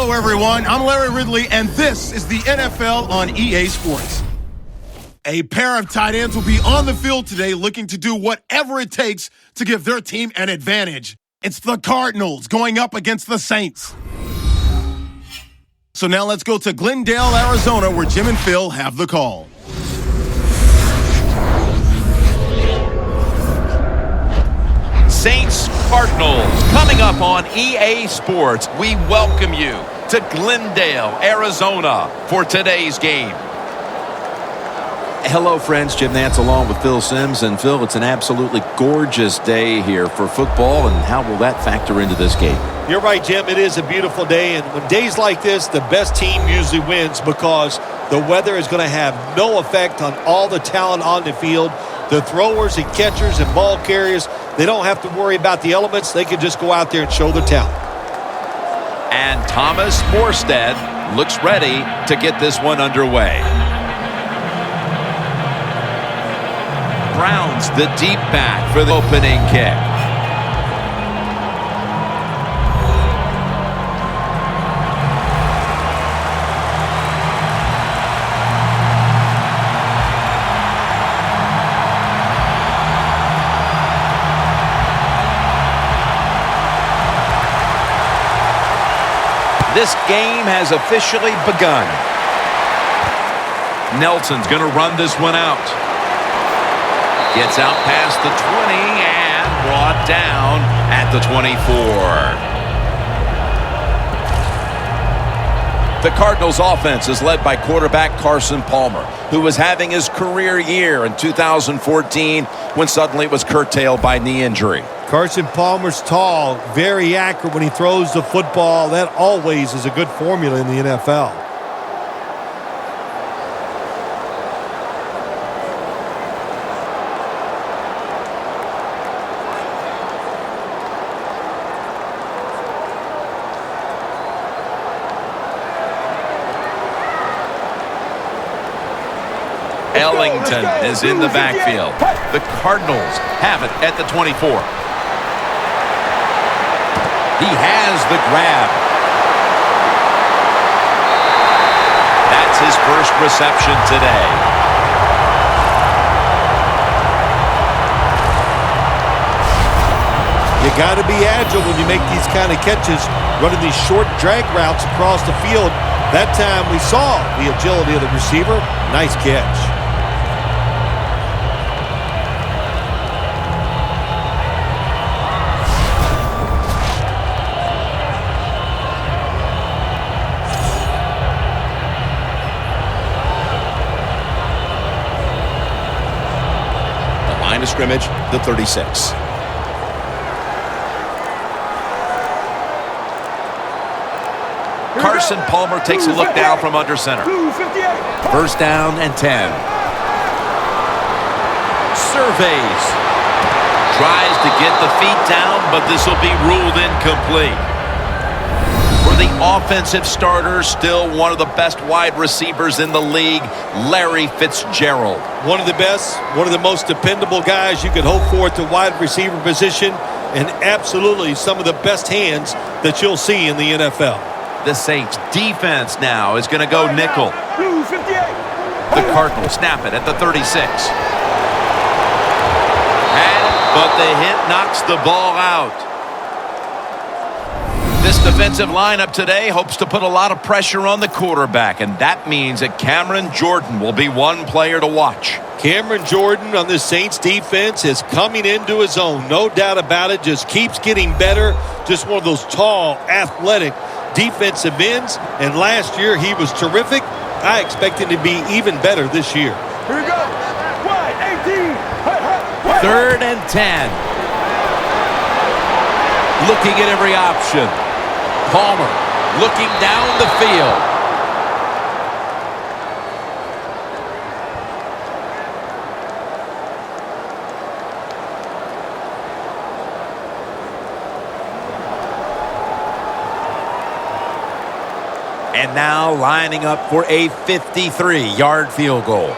Hello, everyone. I'm Larry Ridley, and this is the NFL on EA Sports. A pair of tight ends will be on the field today looking to do whatever it takes to give their team an advantage. It's the Cardinals going up against the Saints. So now let's go to Glendale, Arizona, where Jim and Phil have the call. Saints Cardinals coming up on EA Sports. We welcome you to Glendale, Arizona for today's game. Hello, friends. Jim Nantz along with Phil Simms. And Phil, it's an absolutely gorgeous day here for football. And how will that factor into this game? You're right, Jim. It is a beautiful day. And when days like this, the best team usually wins because the weather is going to have no effect on all the talent on the field. The throwers and catchers and ball carriers, they don't have to worry about the elements. They can just go out there and show their talent. And Thomas Morstead looks ready to get this one underway. Browns the deep back for the opening kick. This game has officially begun. Nelson's going to run this one out. Gets out past the 20 and brought down at the 24. The Cardinals offense is led by quarterback Carson Palmer, who was having his career year in 2014 when suddenly it was curtailed by knee injury. Carson Palmer's tall, very accurate when he throws the football. That always is a good formula in the NFL. Ellington is in the backfield. The Cardinals have it at the 24. He has the grab. That's his first reception today. You got to be agile when you make these kind of catches, running these short drag routes across the field. That time we saw the agility of the receiver. Nice catch. Line of scrimmage, the 36. Carson Palmer takes a look down from under center. First down and 10. Surveys. Tries to get the feet down, but this will be ruled incomplete. For the offensive starter, still one of the best wide receivers in the league, Larry Fitzgerald. One of the best, one of the most dependable guys you could hope for at the wide receiver position, and absolutely some of the best hands that you'll see in the NFL. The Saints defense now is going to go nickel. The Cardinals snap it at the 36. But the hit knocks the ball out. This defensive lineup today hopes to put a lot of pressure on the quarterback, and that means that Cameron Jordan will be one player to watch. Cameron Jordan on this Saints defense is coming into his own. No doubt about it. Just keeps getting better. Just one of those tall, athletic defensive ends. And last year he was terrific. I expect him to be even better this year. Here we go. Wide 18. Third and 10. Looking at every option. Palmer looking down the field. And now lining up for a 53-yard field goal.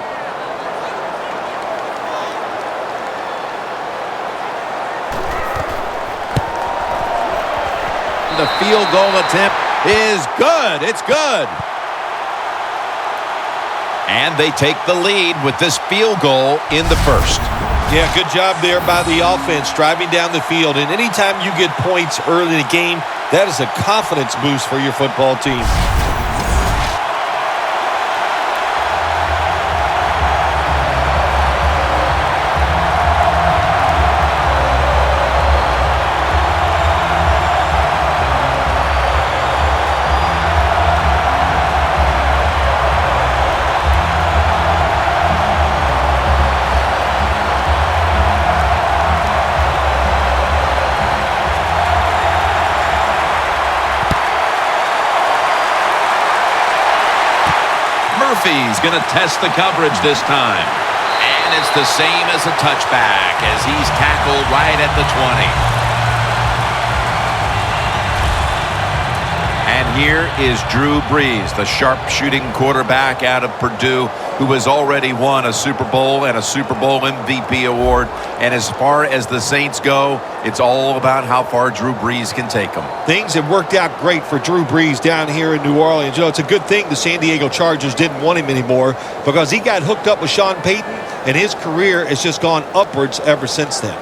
The field goal attempt is good. It's good. And they take the lead with this field goal in the first. Yeah, good job there by the offense, driving down the field. And anytime you get points early in the game, that is a confidence boost for your football team. Murphy's going to test the coverage this time. And it's the same as a touchback as he's tackled right at the 20. And here is Drew Brees, the sharpshooting quarterback out of Purdue, who has already won a Super Bowl and a Super Bowl MVP award. And as far as the Saints go, it's all about how far Drew Brees can take them. Things have worked out great for Drew Brees down here in New Orleans. You know, it's a good thing the San Diego Chargers didn't want him anymore because he got hooked up with Sean Payton, and his career has just gone upwards ever since then.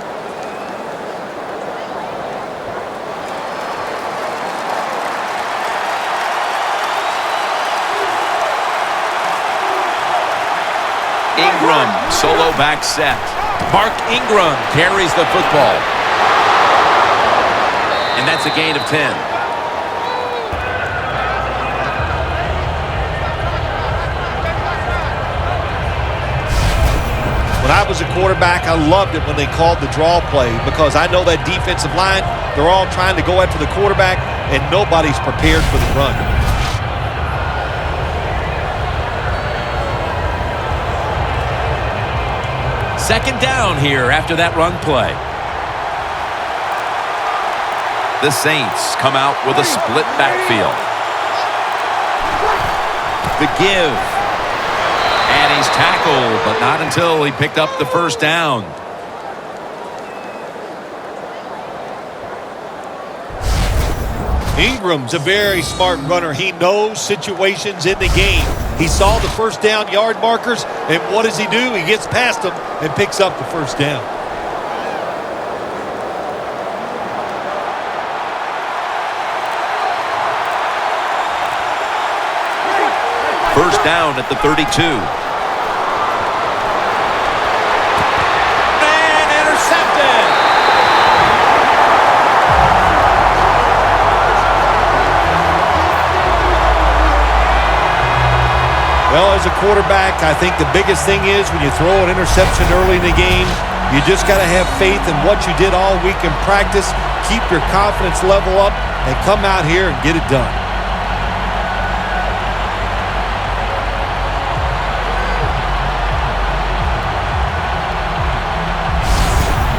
Ingram, solo back set. Mark Ingram carries the football. And that's a gain of 10. When I was a quarterback, I loved it when they called the draw play because I know that defensive line, they're all trying to go after the quarterback, and nobody's prepared for the run. Second down here after that run play. The Saints come out with a split backfield. The give. And he's tackled, but not until he picked up the first down. Ingram's a very smart runner. He knows situations in the game. He saw the first down yard markers, and what does he do? He gets past them and picks up the first down. First down at the 32. And intercepted. Well, as a quarterback, I think the biggest thing is when you throw an interception early in the game, you just got to have faith in what you did all week in practice, keep your confidence level up, and come out here and get it done.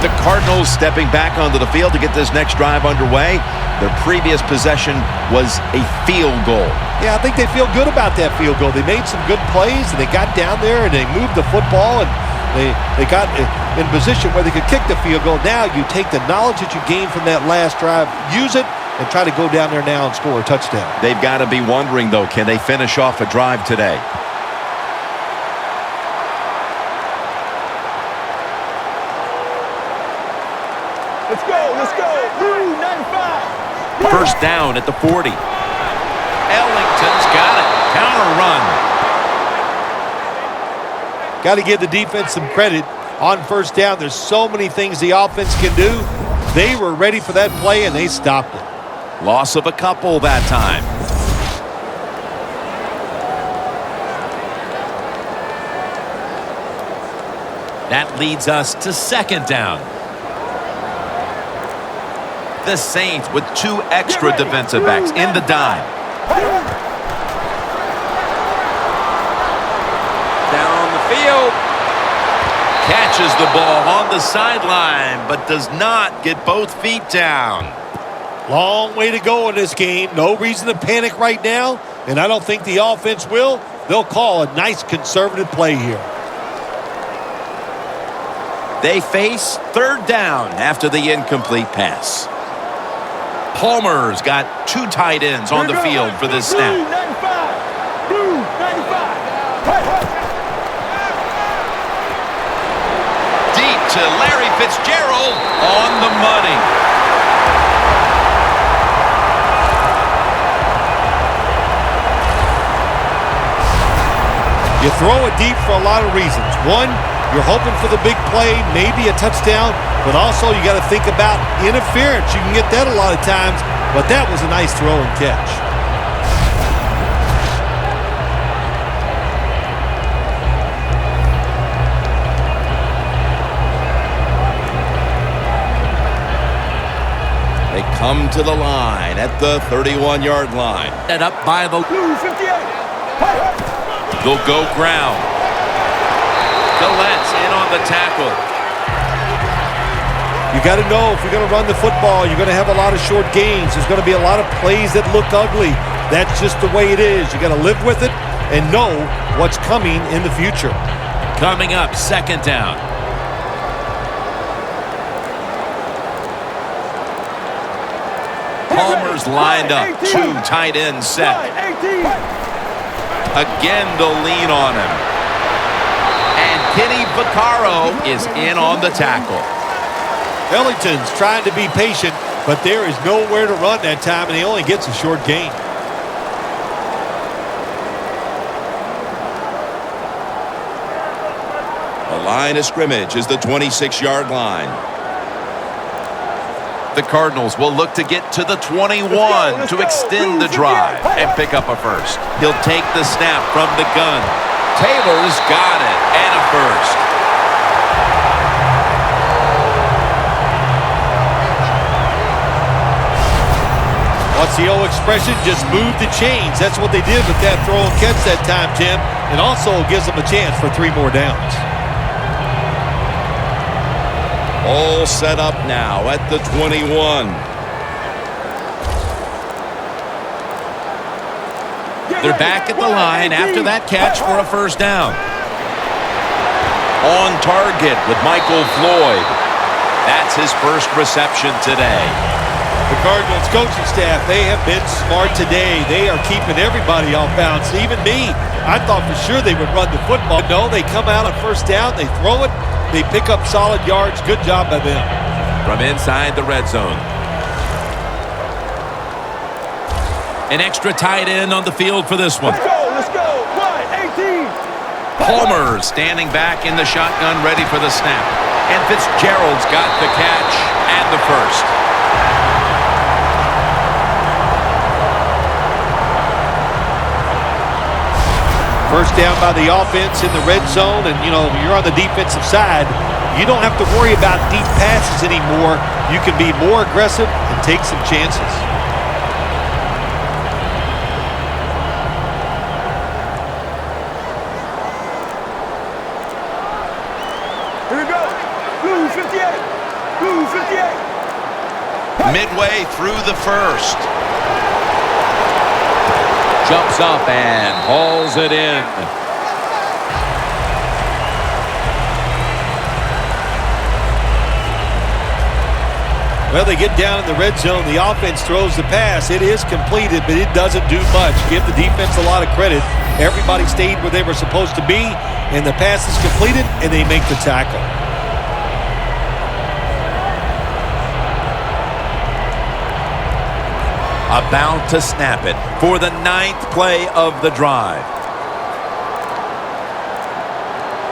The Cardinals stepping back onto the field to get this next drive underway. Their previous possession was a field goal. Yeah, I think they feel good about that field goal. They made some good plays, and they got down there, and they moved the football, and they got in position where they could kick the field goal. Now you take the knowledge that you gained from that last drive, use it, and try to go down there now and score a touchdown. They've got to be wondering, though, can they finish off a drive today? Let's go, let's go. Blue 95. First down at the 40. Ellington's got it. Counter run. Got to give the defense some credit on first down. There's so many things the offense can do. They were ready for that play, and they stopped it. Loss of a couple that time. That leads us to second down. The Saints with two extra defensive backs in the dime. Down the field. Catches the ball on the sideline, but does not get both feet down. Long way to go in this game. No reason to panic right now, and I don't think the offense will. They'll call a nice conservative play here. They face third down after the incomplete pass. Palmer's got 2 tight ends on the field for this snap. Blue 95. Blue 95. Deep to Larry Fitzgerald on the money. You throw it deep for a lot of reasons. One, you're hoping for the big play, maybe a touchdown, but also you got to think about interference. You can get that a lot of times, but that was a nice throw and catch. They come to the line at the 31-yard line. Set up by the... Blue 58. They'll go ground. Collette's in on the tackle. You got to know if you're going to run the football, you're going to have a lot of short gains. There's going to be a lot of plays that look ugly. That's just the way it is. You got to live with it and know what's coming in the future. Coming up, 2nd down. Palmer's lined up. 2 tight ends set. Again, they'll lean on him. And Kenny Vaccaro is in on the tackle. Ellington's trying to be patient, but there is nowhere to run that time, and he only gets a short gain. The line of scrimmage is the 26-yard line. The Cardinals will look to get to the 21 to extend the drive and pick up a first. He'll take the snap from the gun. Taylor's got it, and a first. What's the old expression? Just move the chains. That's what they did with that throw and catch that time, Jim. And also gives them a chance for 3 more downs. All set up now at the 21. They're back at the line after that catch for a first down. On target with Michael Floyd. That's his first reception today. The Cardinals coaching staff, they have been smart today. They are keeping everybody off bounds, even me. I thought for sure they would run the football. No, they come out on first down, they throw it, they pick up solid yards. Good job by them. From inside the red zone. An extra tight end on the field for this one. Let's go. 18. Palmer standing back in the shotgun, ready for the snap. And Fitzgerald's got the catch and the first. First down by the offense in the red zone, and, you know, you're on the defensive side. You don't have to worry about deep passes anymore. You can be more aggressive and take some chances. Here we go. Blue 58. Blue 58. Midway through the first. Jumps up and hauls it in. Well, they get down in the red zone. The offense throws the pass. It is completed, but it doesn't do much. Give the defense a lot of credit. Everybody stayed where they were supposed to be, and the pass is completed, and they make the tackle. About to snap it for the 9th play of the drive.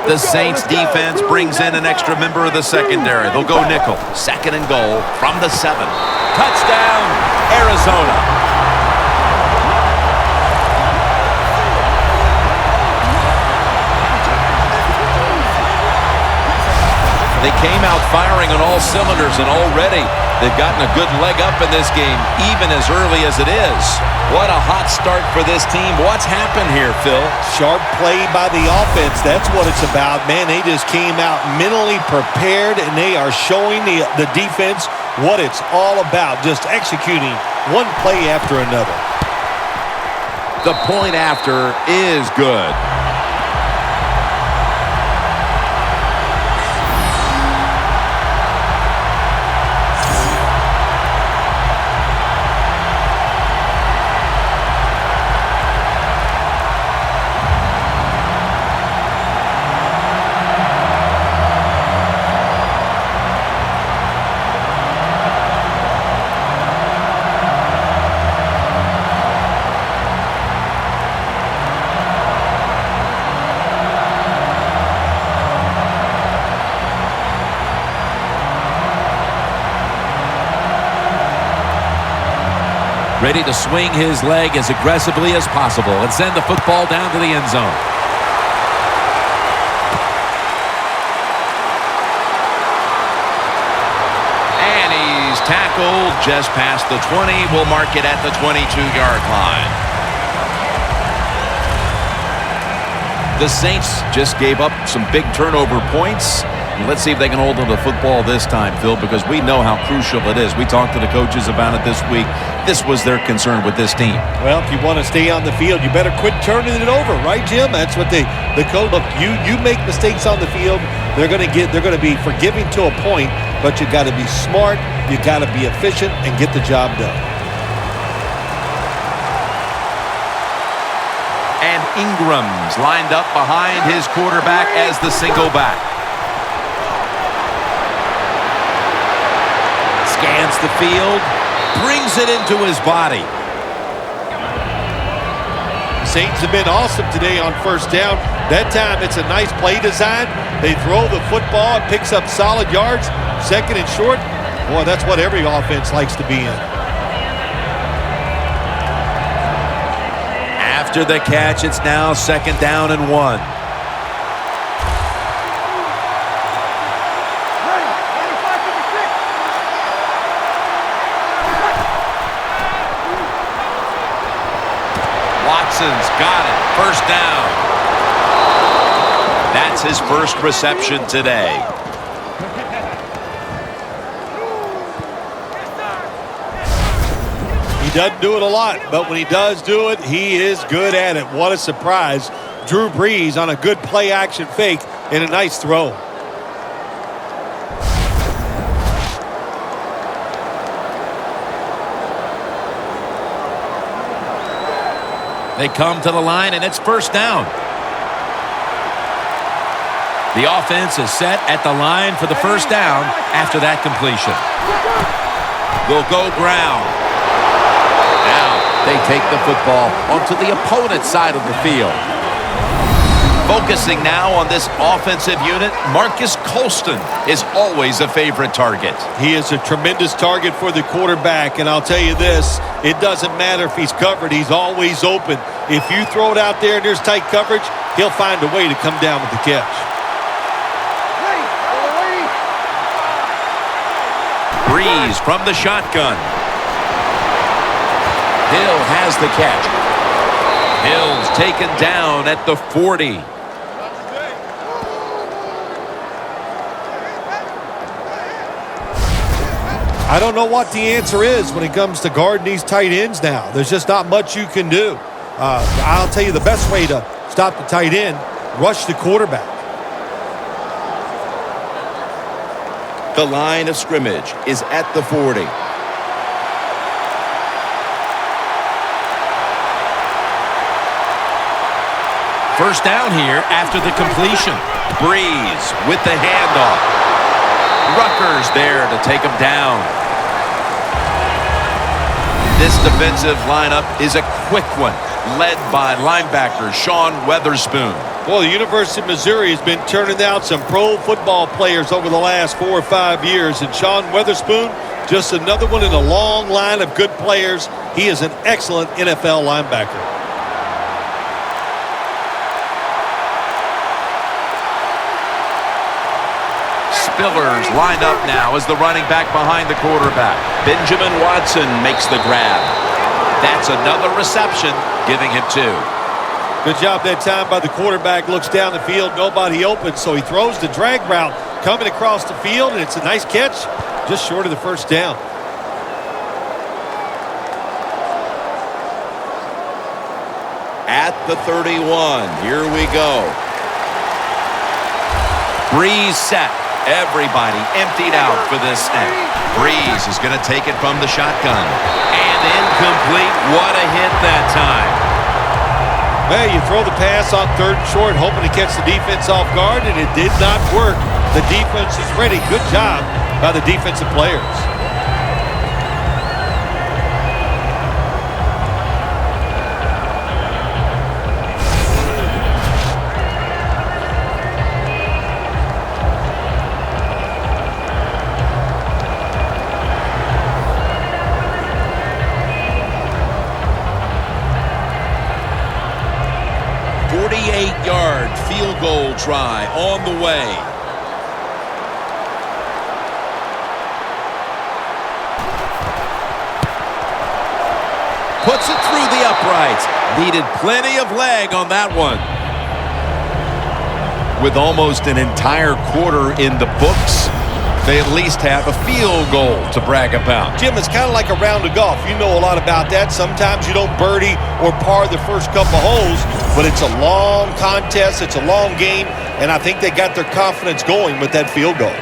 The Saints defense brings in an extra member of the secondary. They'll go nickel. 2nd and goal from the 7. Touchdown, Arizona. They came out firing on all cylinders, and already they've gotten a good leg up in this game, even as early as it is. What a hot start for this team. What's happened here, Phil? Sharp play by the offense. That's what it's about. Man, they just came out mentally prepared, and they are showing the defense what it's all about, just executing one play after another. The point after is good. ready to swing his leg as aggressively as possible and send the football down to the end zone. And he's tackled just past the 20. We'll mark it at the 22-yard line. The Saints just gave up some big turnover points. Let's see if they can hold on to the football this time, Phil, because we know how crucial it is. We talked to the coaches about it this week. This was their concern with this team. Well, if you want to stay on the field, you better quit turning it over, right, Jim? That's what the coach. Look, you make mistakes on the field, they're going to be forgiving to a point, but you got to be smart, you got to be efficient, and get the job done. And Ingram's lined up behind his quarterback as the single back. Scans the field, brings it into his body. The Saints have been awesome today on first down. That time it's a nice play design. They throw the football, it picks up solid yards. Second and short, boy, that's what every offense likes to be in. After the catch, it's now 2nd down and 1. Watson's got it. First down. That's his first reception today. He doesn't do it a lot, but when he does do it, he is good at it. What a surprise. Drew Brees on a good play-action fake and a nice throw. They come to the line, and it's first down. The offense is set at the line for the first down after that completion. Will go ground. Now they take the football onto the opponent's side of the field. Focusing now on this offensive unit, Marcus Colston is always a favorite target. He is a tremendous target for the quarterback, and I'll tell you this, it doesn't matter if he's covered, he's always open. If you throw it out there and there's tight coverage, he'll find a way to come down with the catch. Breeze from the shotgun. Hill has the catch. Hill's taken down at the 40. I don't know what the answer is when it comes to guarding these tight ends now. There's just not much you can do. I'll tell you the best way to stop the tight end, rush the quarterback. The line of scrimmage is at the 40. First down here after the completion. Breeze with the handoff. Rutgers there to take him down. This defensive lineup is a quick one, led by linebacker Sean Weatherspoon. Well, the University of Missouri has been turning out some pro football players over the last 4 or 5 years, and Sean Weatherspoon, just another one in a long line of good players. He is an excellent NFL linebacker. Spillers lined up now as the running back behind the quarterback. Benjamin Watson makes the grab. That's another reception, giving him 2. Good job that time by the quarterback. Looks down the field, nobody open, so he throws the drag route coming across the field, and it's a nice catch, just short of the first down. At the 31, here we go. Breeze set. Everybody emptied out for this snap. Breeze is going to take it from the shotgun. And incomplete. What a hit that time. Well, you throw the pass on 3rd and short, hoping to catch the defense off guard, and it did not work. The defense is ready. Good job by the defensive players. 48-yard field goal try on the way. Puts it through the uprights. Needed plenty of leg on that one. With almost an entire quarter in the books, they at least have a field goal to brag about. Jim, it's kind of like a round of golf. You know a lot about that. Sometimes you don't birdie or par the first couple holes, but it's a long contest. It's a long game, and I think they got their confidence going with that field goal.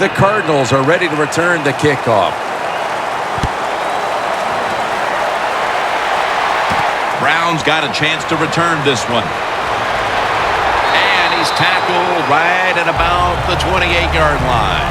The Cardinals are ready to return the kickoff. Brown's got a chance to return this one. And he's tackled right at about the 28-yard line.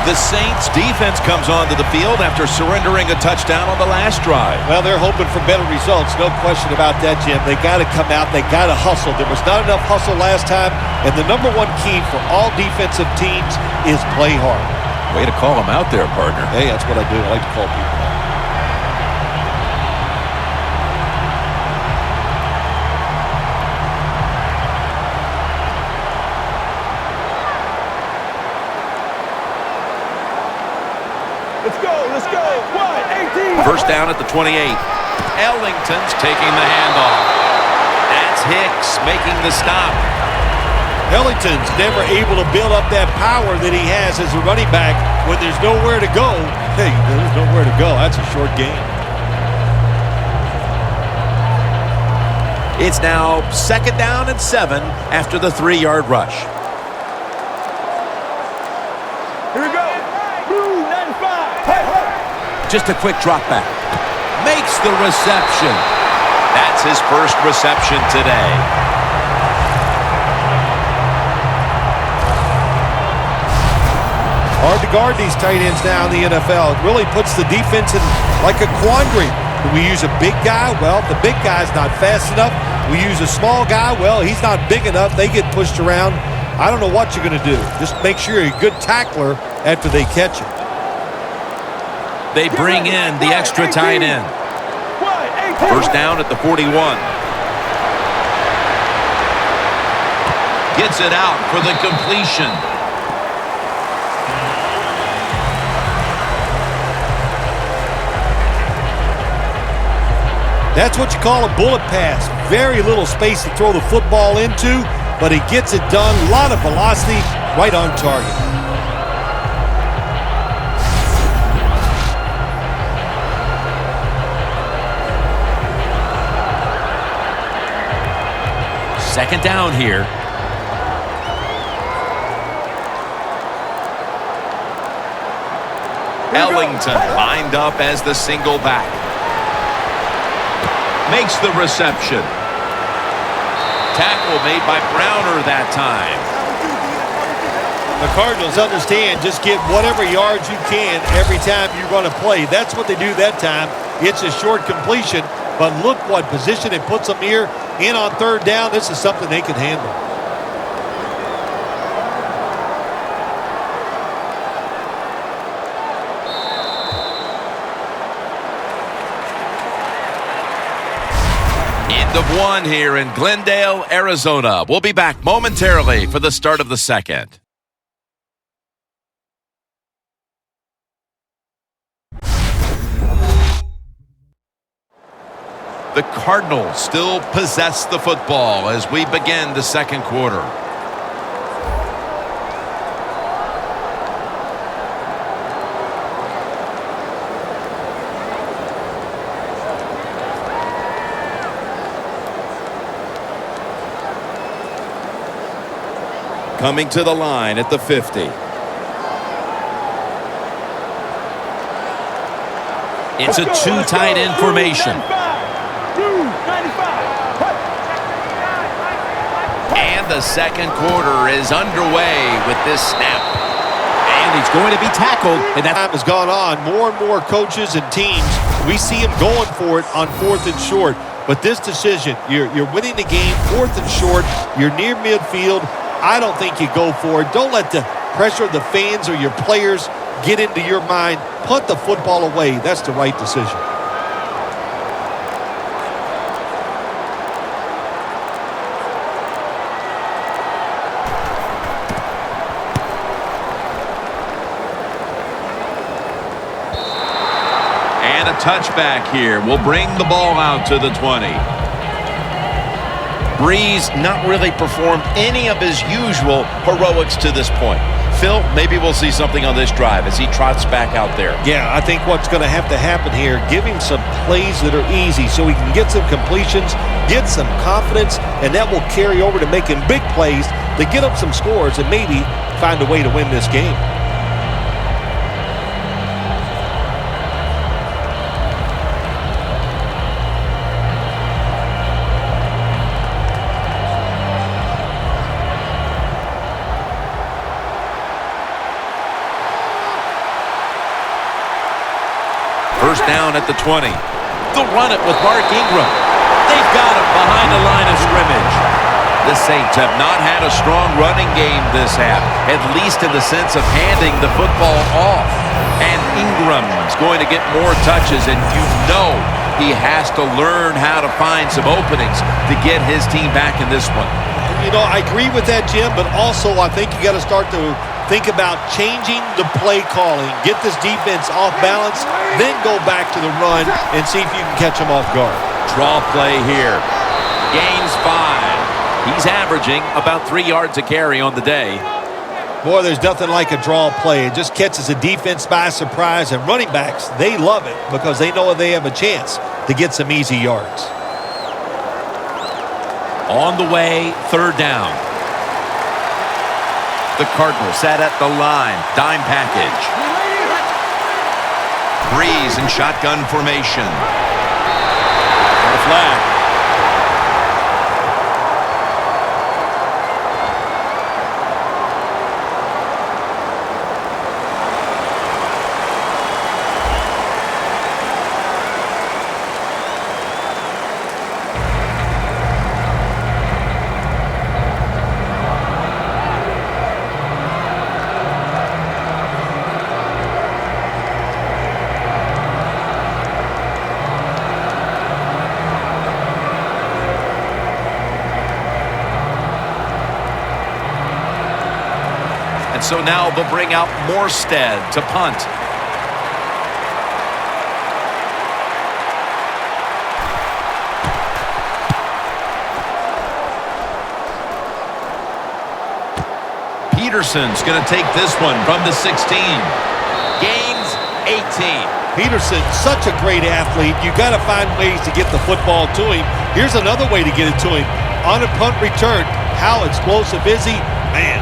The Saints defense comes onto the field after surrendering a touchdown on the last drive. Well, they're hoping for better results. No question about that, Jim. They got to come out. They got to hustle. There was not enough hustle last time. And the number one key for all defensive teams is play hard. Way to call him out there, partner. Hey, that's what I do. I like to call people out. Let's go. 1, 18. First down at the 28. Ellington's taking the handoff. That's Hicks making the stop. Ellington's never able to build up that power that he has as a running back when there's nowhere to go. Hey, there's nowhere to go. That's a short game. It's now 2nd down and 7 after the 3-yard rush. Here we go. Blue 95. Hey, hey. Just a quick drop back. Makes the reception. That's his first reception today. Hard to guard these tight ends now in the NFL. It really puts the defense in like a quandary. Do we use a big guy? Well, the big guy's not fast enough. We use a small guy. Well, he's not big enough. They get pushed around. I don't know what you're going to do. Just make sure you're a good tackler after they catch you. They bring in the extra tight end. First down at the 41. Gets it out for the completion. That's what you call a bullet pass. Very little space to throw the football into, but he gets it done. A lot of velocity, right on target. Second down here. Ellington lined up as the single back. Makes the reception. Tackle made by Browner that time. The Cardinals understand just get whatever yards you can every time you run a play. That's what they do that time. It's a short completion, but look what position it puts them here in on third down. This is something they can handle. End of one here in Glendale, Arizona. We'll be back momentarily for the start of the second. The Cardinals still possess the football as we begin the second quarter. Coming to the line at the 50. It's a two tight end formation. And the second quarter is underway with this snap. And he's going to be tackled. And that time has gone on. More and more coaches and teams, we see them going for it on 4th and short. But this decision, you're winning the game, 4th and short, you're near midfield. I don't think you go for it. Don't let the pressure of the fans or your players get into your mind. Punt the football away. That's the right decision. And a touchback here will bring the ball out to the 20. Breeze not really performed any of his usual heroics to this point. Phil, maybe we'll see something on this drive as he trots back out there. Yeah, I think what's going to happen here, give him some plays that are easy so he can get some completions, get some confidence, and that will carry over to making big plays to get up some scores and maybe find a way to win this game. First down at the 20. They'll run it with Mark Ingram. They've got him behind the line of scrimmage. The Saints have not had a strong running game this half, at least in the sense of handing the football off. And Ingram's going to get more touches, and you know he has to learn how to find some openings to get his team back in this one. You know, I agree with that, Jim, but also I think you got to start to think about changing the play calling, get this defense off balance, then go back to the run and see if you can catch them off guard. Draw play here. Gains 5. He's averaging about 3 yards a carry on the day. Boy, there's nothing like a draw play. It just catches the defense by surprise, and running backs, they love it because they know they have a chance to get some easy yards. On the way, 3rd down. The Cardinals set at the line. Dime package. Breeze in shotgun formation. The flag. And so now they'll bring out Morstead to punt. Peterson's going to take this one from the 16. Gains 18. Peterson, such a great athlete. You got to find ways to get the football to him. Here's another way to get it to him. On a punt return, how explosive is he? Man,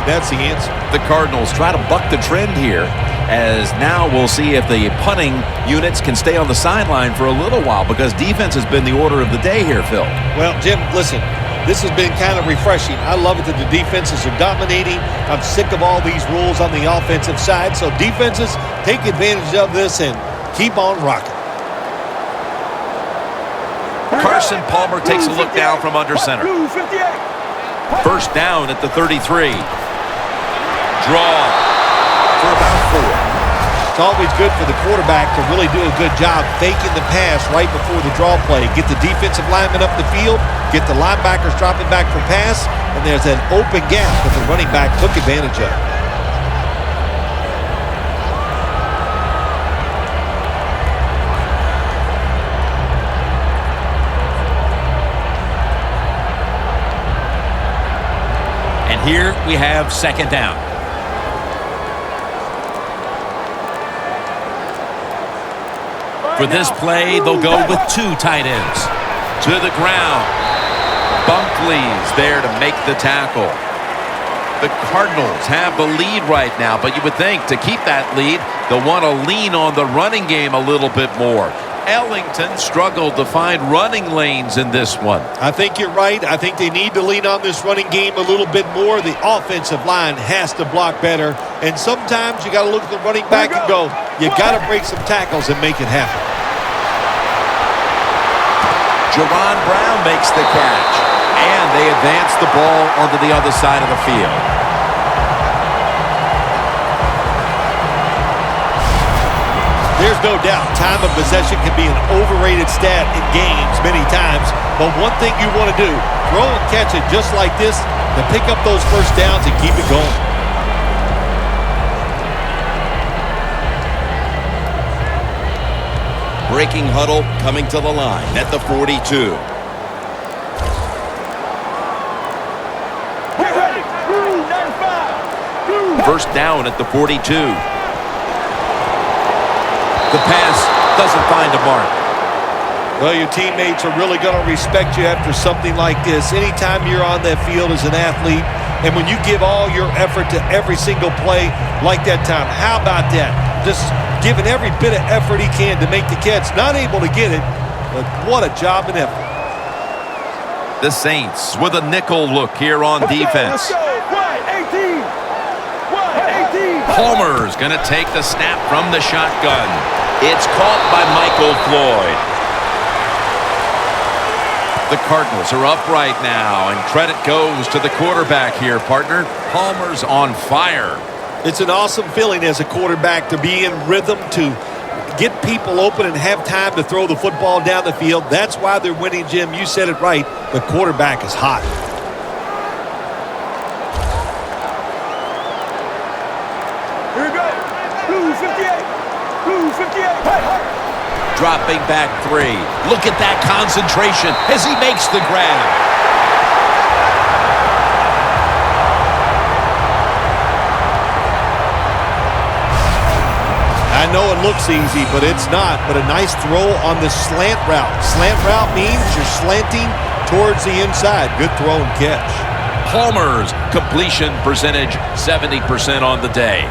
that's the answer. The Cardinals try to buck the trend here, as now we'll see if the punting units can stay on the sideline for a little while, because defense has been the order of the day here, Phil. Well, Jim, listen, this has been kind of refreshing. I love it that the defenses are dominating. I'm sick of all these rules on the offensive side, so defenses take advantage of this and keep on rocking. Carson Palmer takes a look down from under center. First down at the 33. Draw for about 4. It's always good for the quarterback to really do a good job faking the pass right before the draw play. Get the defensive lineman up the field, get the linebackers dropping back for pass, and there's an open gap that the running back took advantage of. Here we have 2nd down. For this play, they'll go with 2 tight ends. To the ground. Bunkley's there to make the tackle. The Cardinals have the lead right now, but you would think to keep that lead, they'll want to lean on the running game a little bit more. Ellington struggled to find running lanes in this one. I think you're right. I think they need to lean on this running game a little bit more. The offensive line has to block better. And sometimes you got to look at the running back and go, you got to break some tackles and make it happen. Jaron Brown makes the catch. And they advance the ball onto the other side of the field. There's no doubt time of possession can be an overrated stat in games many times. But one thing you want to do, throw and catch it just like this to pick up those first downs and keep it going. Breaking huddle coming to the line at the 42. Get ready. Blue 95. First down at the 42. The pass doesn't find a mark. Well, your teammates are really going to respect you after something like this. Anytime you're on that field as an athlete, and when you give all your effort to every single play like that time, how about that? Just giving every bit of effort he can to make the catch. Not able to get it, but what a job and effort. The Saints with a nickel look here on defense. Let's go. Wide 18. Wide 18. Palmer's going to take the snap from the shotgun. It's caught by Michael Floyd. The Cardinals are up right now, and credit goes to the quarterback here, partner. Palmer's on fire. It's an awesome feeling as a quarterback to be in rhythm, to get people open and have time to throw the football down the field. That's why they're winning, Jim. You said it right. The quarterback is hot. Here we go. Blue 58. Blue 58. Hey. Dropping back 3. Look at that concentration as he makes the grab. I know it looks easy, but it's not. But a nice throw on the slant route. Slant route means you're slanting towards the inside. Good throw and catch. Palmer's completion percentage 70% on the day.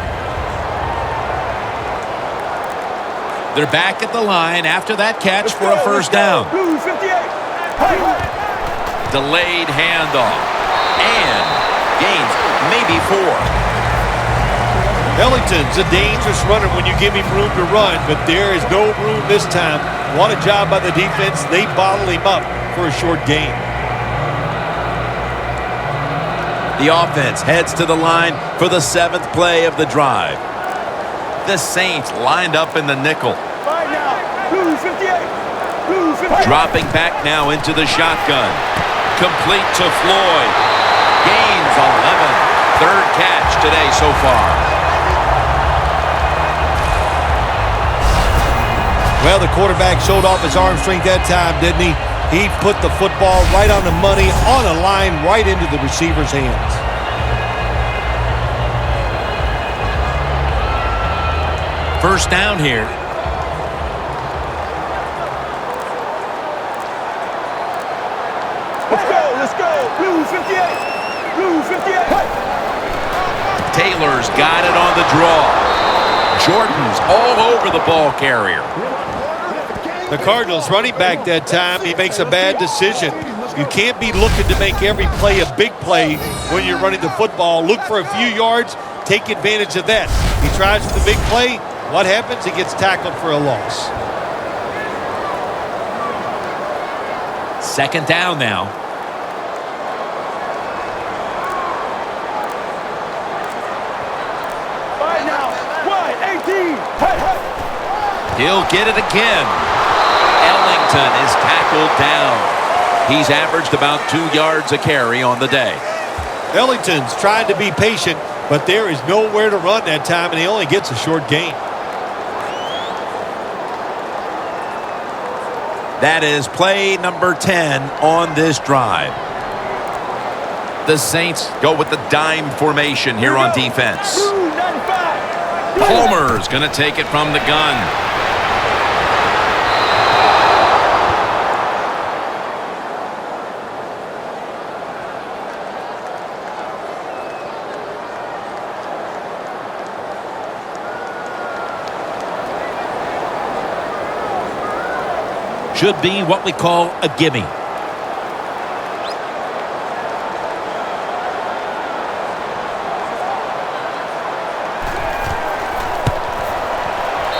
They're back at the line after that catch for a first down. Blue 58. Hey. Delayed handoff. And gains maybe 4. Ellington's a dangerous runner when you give him room to run, but there is no room this time. What a job by the defense. They bottle him up for a short gain. The offense heads to the line for the 7th play of the drive. The Saints lined up in the nickel. Right now. Blue 58. Blue 58. Dropping back now into the shotgun. Complete to Floyd. Gains 11. Third catch today so far. Well, the quarterback showed off his arm strength that time, didn't he? He put the football right on the money, on a line, right into the receiver's hands. First down here. Let's go. Blue 58. Blue 58. Hey. Taylor's got it on the draw. Jordan's all over the ball carrier. The Cardinals running back that time, he makes a bad decision. You can't be looking to make every play a big play when you're running the football. Look for a few yards, take advantage of that. He tries for the big play. What happens? He gets tackled for a loss. Second down now. Right now. Wide 18. Hey. He'll get it again. Ellington is tackled down. He's averaged about 2 yards a carry on the day. Ellington's trying to be patient, but there is nowhere to run that time, and he only gets a short gain. That is play number 10 on this drive. The Saints go with the dime formation here on defense. Blue 95. Palmer's going to take it from the gun. should be what we call a gimme.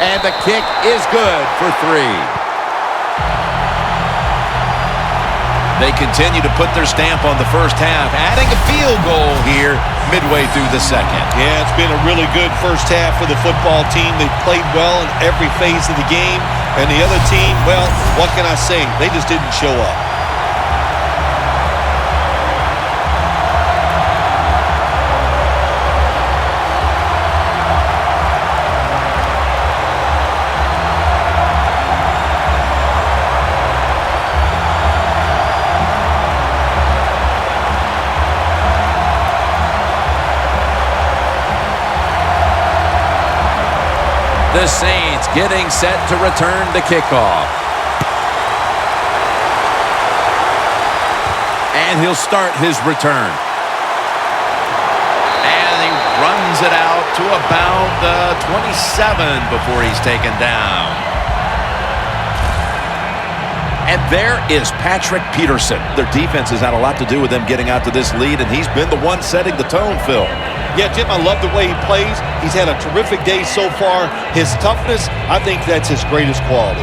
And the kick is good for 3. They continue to put their stamp on the first half, adding a field goal here midway through the second. Yeah, it's been a really good first half for the football team. They played well in every phase of the game. And the other team, well, what can I say? They just didn't show up. The Saints getting set to return the kickoff. And he'll start his return. And he runs it out to about the 27 before he's taken down. And there is Patrick Peterson. Their defense has had a lot to do with them getting out to this lead, and he's been the one setting the tone, Phil. Yeah, Jim, I love the way he plays. He's had a terrific day so far. His toughness, I think that's his greatest quality.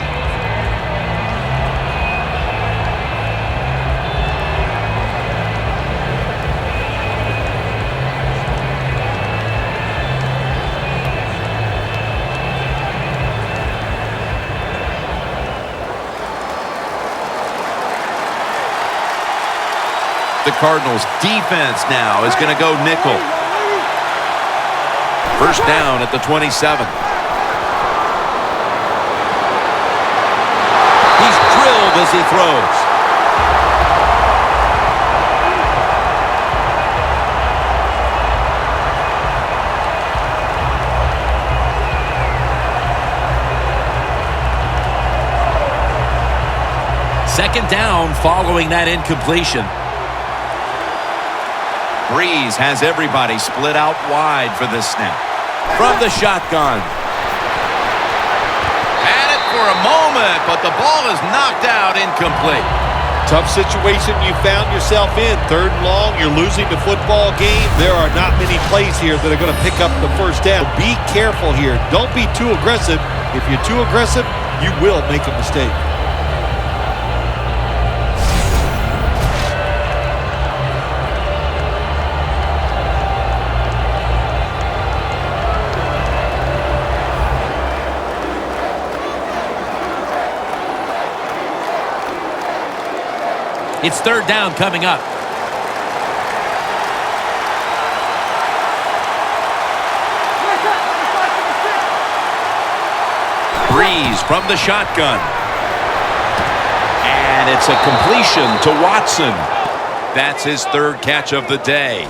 The Cardinals defense now is going to go nickel. First down at the 27. He's drilled as he throws. Second down following that incompletion. Breeze has everybody split out wide for this snap. From the shotgun. Had it for a moment, but the ball is knocked out incomplete. Tough situation you found yourself in. 3rd and long, you're losing the football game. There are not many plays here that are going to pick up the first down. Be careful here. Don't be too aggressive. If you're too aggressive, you will make a mistake. It's 3rd down coming up. Breeze from the shotgun. And it's a completion to Watson. That's his 3rd catch of the day.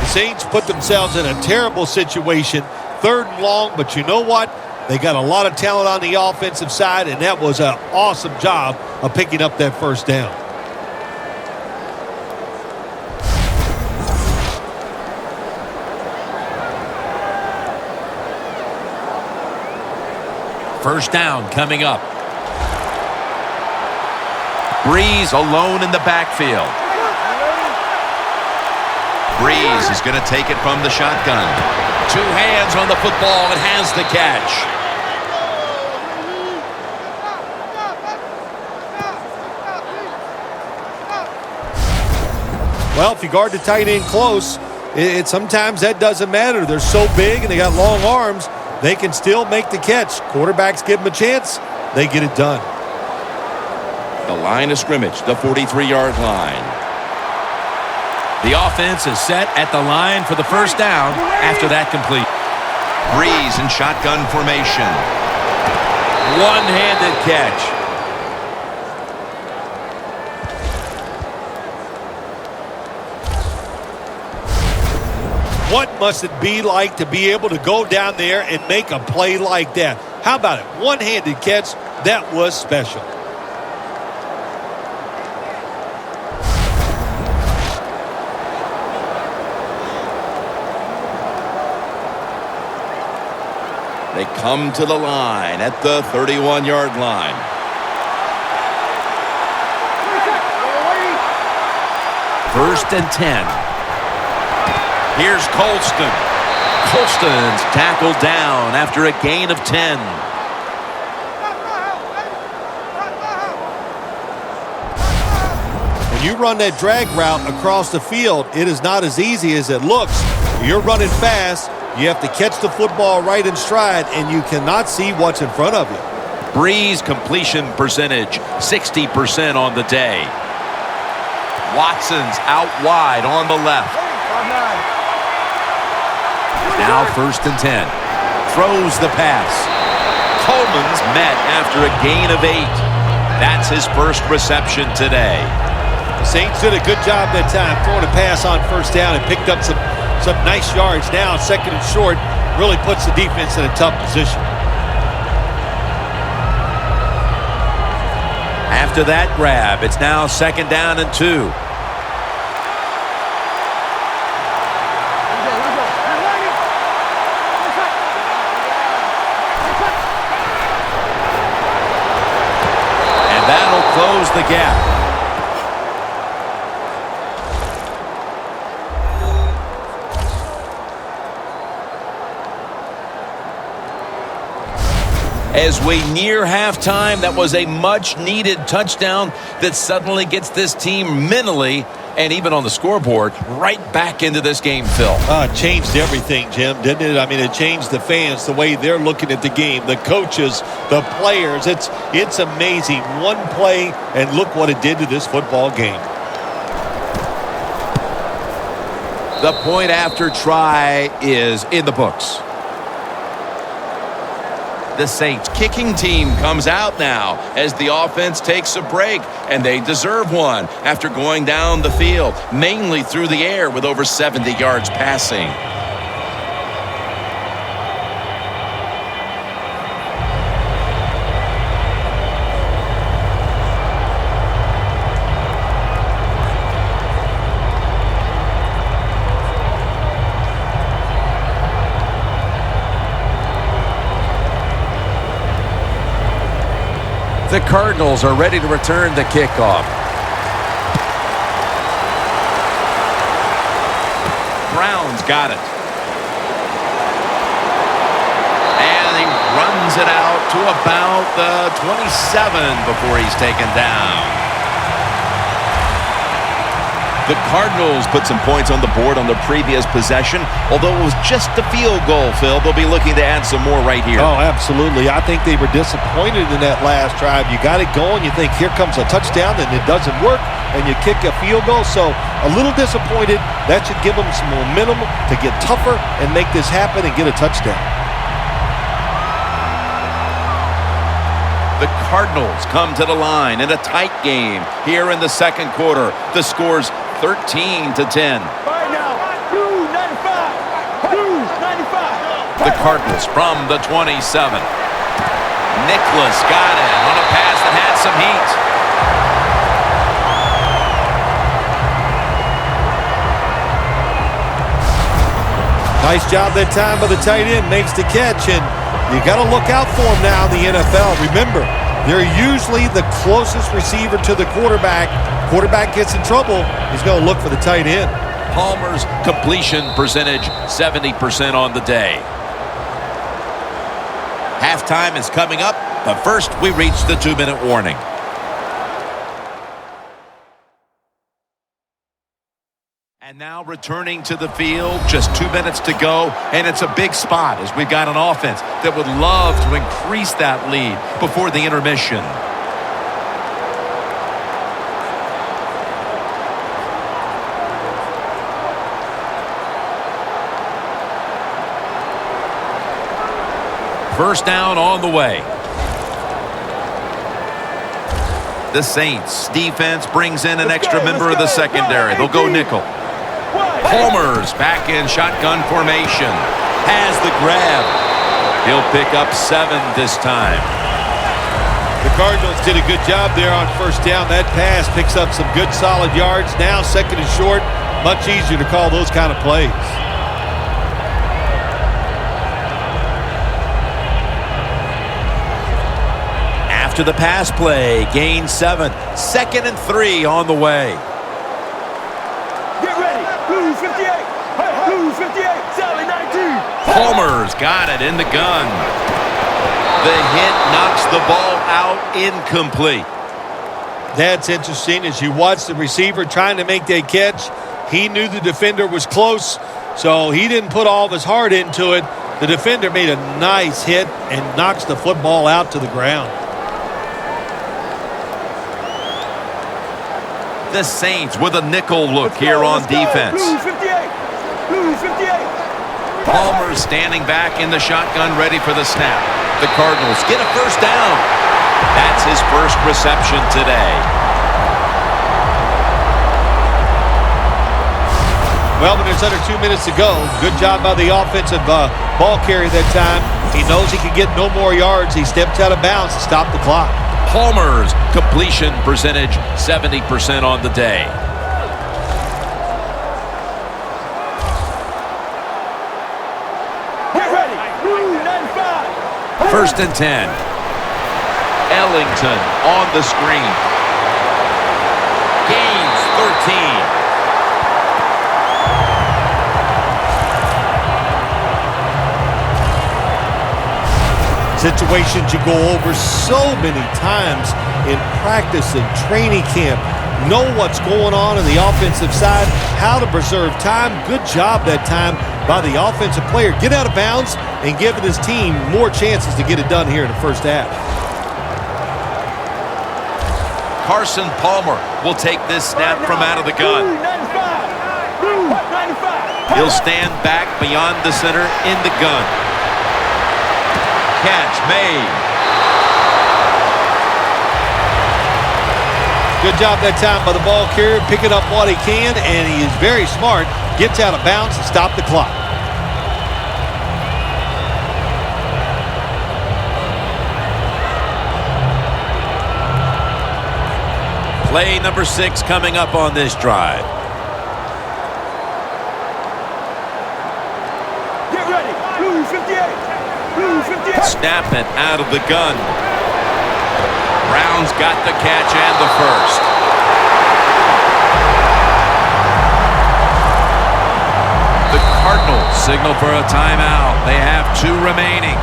The Saints put themselves in a terrible situation. 3rd and long, but you know what? They got a lot of talent on the offensive side, and that was an awesome job of picking up that first down. First down coming up. Breeze alone in the backfield. Breeze is going to take it from the shotgun. 2 hands on the football and has the catch. Well, if you guard the tight end close, sometimes that doesn't matter. They're so big and they got long arms, they can still make the catch. Quarterbacks give them a chance, they get it done. The line of scrimmage, the 43-yard line. The offense is set at the line for the first down after that complete. Breeze in shotgun formation. One-handed catch. What must it be like to be able to go down there and make a play like that? How about it? One-handed catch, that was special. They come to the line at the 31-yard line. First and 10. Here's Colston. Colston's tackled down after a gain of 10. When you run that drag route across the field, it is not as easy as it looks. You're running fast. You have to catch the football right in stride, and you cannot see what's in front of you. Breeze completion percentage, 60% on the day. Watson's out wide on the left. Now first and 10. Throws the pass. Coleman's met after a gain of 8. That's his first reception today. The Saints did a good job that time throwing a pass on first down and picked up some nice yards. Now second and short really puts the defense in a tough position. After that grab, it's now second down and 2. And that'll close the gap. As we near halftime, that was a much-needed touchdown that suddenly gets this team mentally and even on the scoreboard right back into this game, Phil. It changed everything, Jim, didn't it? I mean, it changed the fans, the way they're looking at the game, the coaches, the players. It's amazing. One play, and look what it did to this football game. The point after try is in the books. The Saints kicking team comes out now as the offense takes a break, and they deserve one after going down the field, mainly through the air with over 70 yards passing. The Cardinals are ready to return the kickoff. Brown's got it. And he runs it out to about the 27 before he's taken down. The Cardinals put some points on the board on the previous possession. Although it was just a field goal, Phil, they'll be looking to add some more right here. Oh, absolutely. I think they were disappointed in that last drive. You got it going. You think, here comes a touchdown, and it doesn't work, and you kick a field goal. So a little disappointed. That should give them some momentum to get tougher and make this happen and get a touchdown. The Cardinals come to the line in a tight game here in the second quarter. The score's 13-10. Right now, 295. 295. The Cardinals from the 27. Nicholas got it on a pass that had some heat. Nice job that time by the tight end. Makes the catch, and you got to look out for him now in the NFL. Remember, they're usually the closest receiver to the quarterback. Quarterback gets in trouble, he's going to look for the tight end. Palmer's completion percentage, 70% on the day. Halftime is coming up, but first we reach the 2-minute warning. And now returning to the field, just 2 minutes to go, and it's a big spot as we've got an offense that would love to increase that lead before the intermission. First down on the way. The Saints defense brings in an extra member of the secondary. They'll go nickel. Palmer's back in shotgun formation. Has the grab. He'll pick up 7 this time. The Cardinals did a good job there on first down. That pass picks up some good solid yards. Now second and short, much easier to call those kind of plays. After the pass play, gain 7. 2nd and 3 on the way. Get ready. Blue 58. Blue 58. Sally 19. Palmer's got it in the gun. The hit knocks the ball out, incomplete. That's interesting. As you watch the receiver trying to make that catch, he knew the defender was close, so he didn't put all of his heart into it. The defender made a nice hit and knocks the football out to the ground. The Saints with a nickel look here on defense. Blue 58. Blue 58. Palmer standing back in the shotgun, ready for the snap. The Cardinals get a first down. That's his first reception today. Well, but there's under 2 minutes to go. Good job by the offensive ball carrier that time. He knows he can get no more yards. He stepped out of bounds to stop the clock. Palmer's completion percentage, 70% on the day. Get ready. Blue 95. 1st and 10. Ellington on the screen. Gains 13. Situations you go over so many times in practice and training camp. Know what's going on the offensive side, how to preserve time. Good job that time by the offensive player. Get out of bounds and giving his team more chances to get it done here in the first half. Carson Palmer will take this snap from out of the gun. Blue 95. Blue 95. He'll stand back beyond the center in the gun. Catch made. Good job that time by the ball carrier, picking up what he can, and he is very smart. Gets out of bounds to stop the clock. Play number 6 coming up on this drive. Get ready. Blue 58. Blue 58. Snap it out of the gun. Brown's got the catch and the first. The Cardinals signal for a timeout. They have 2 remaining.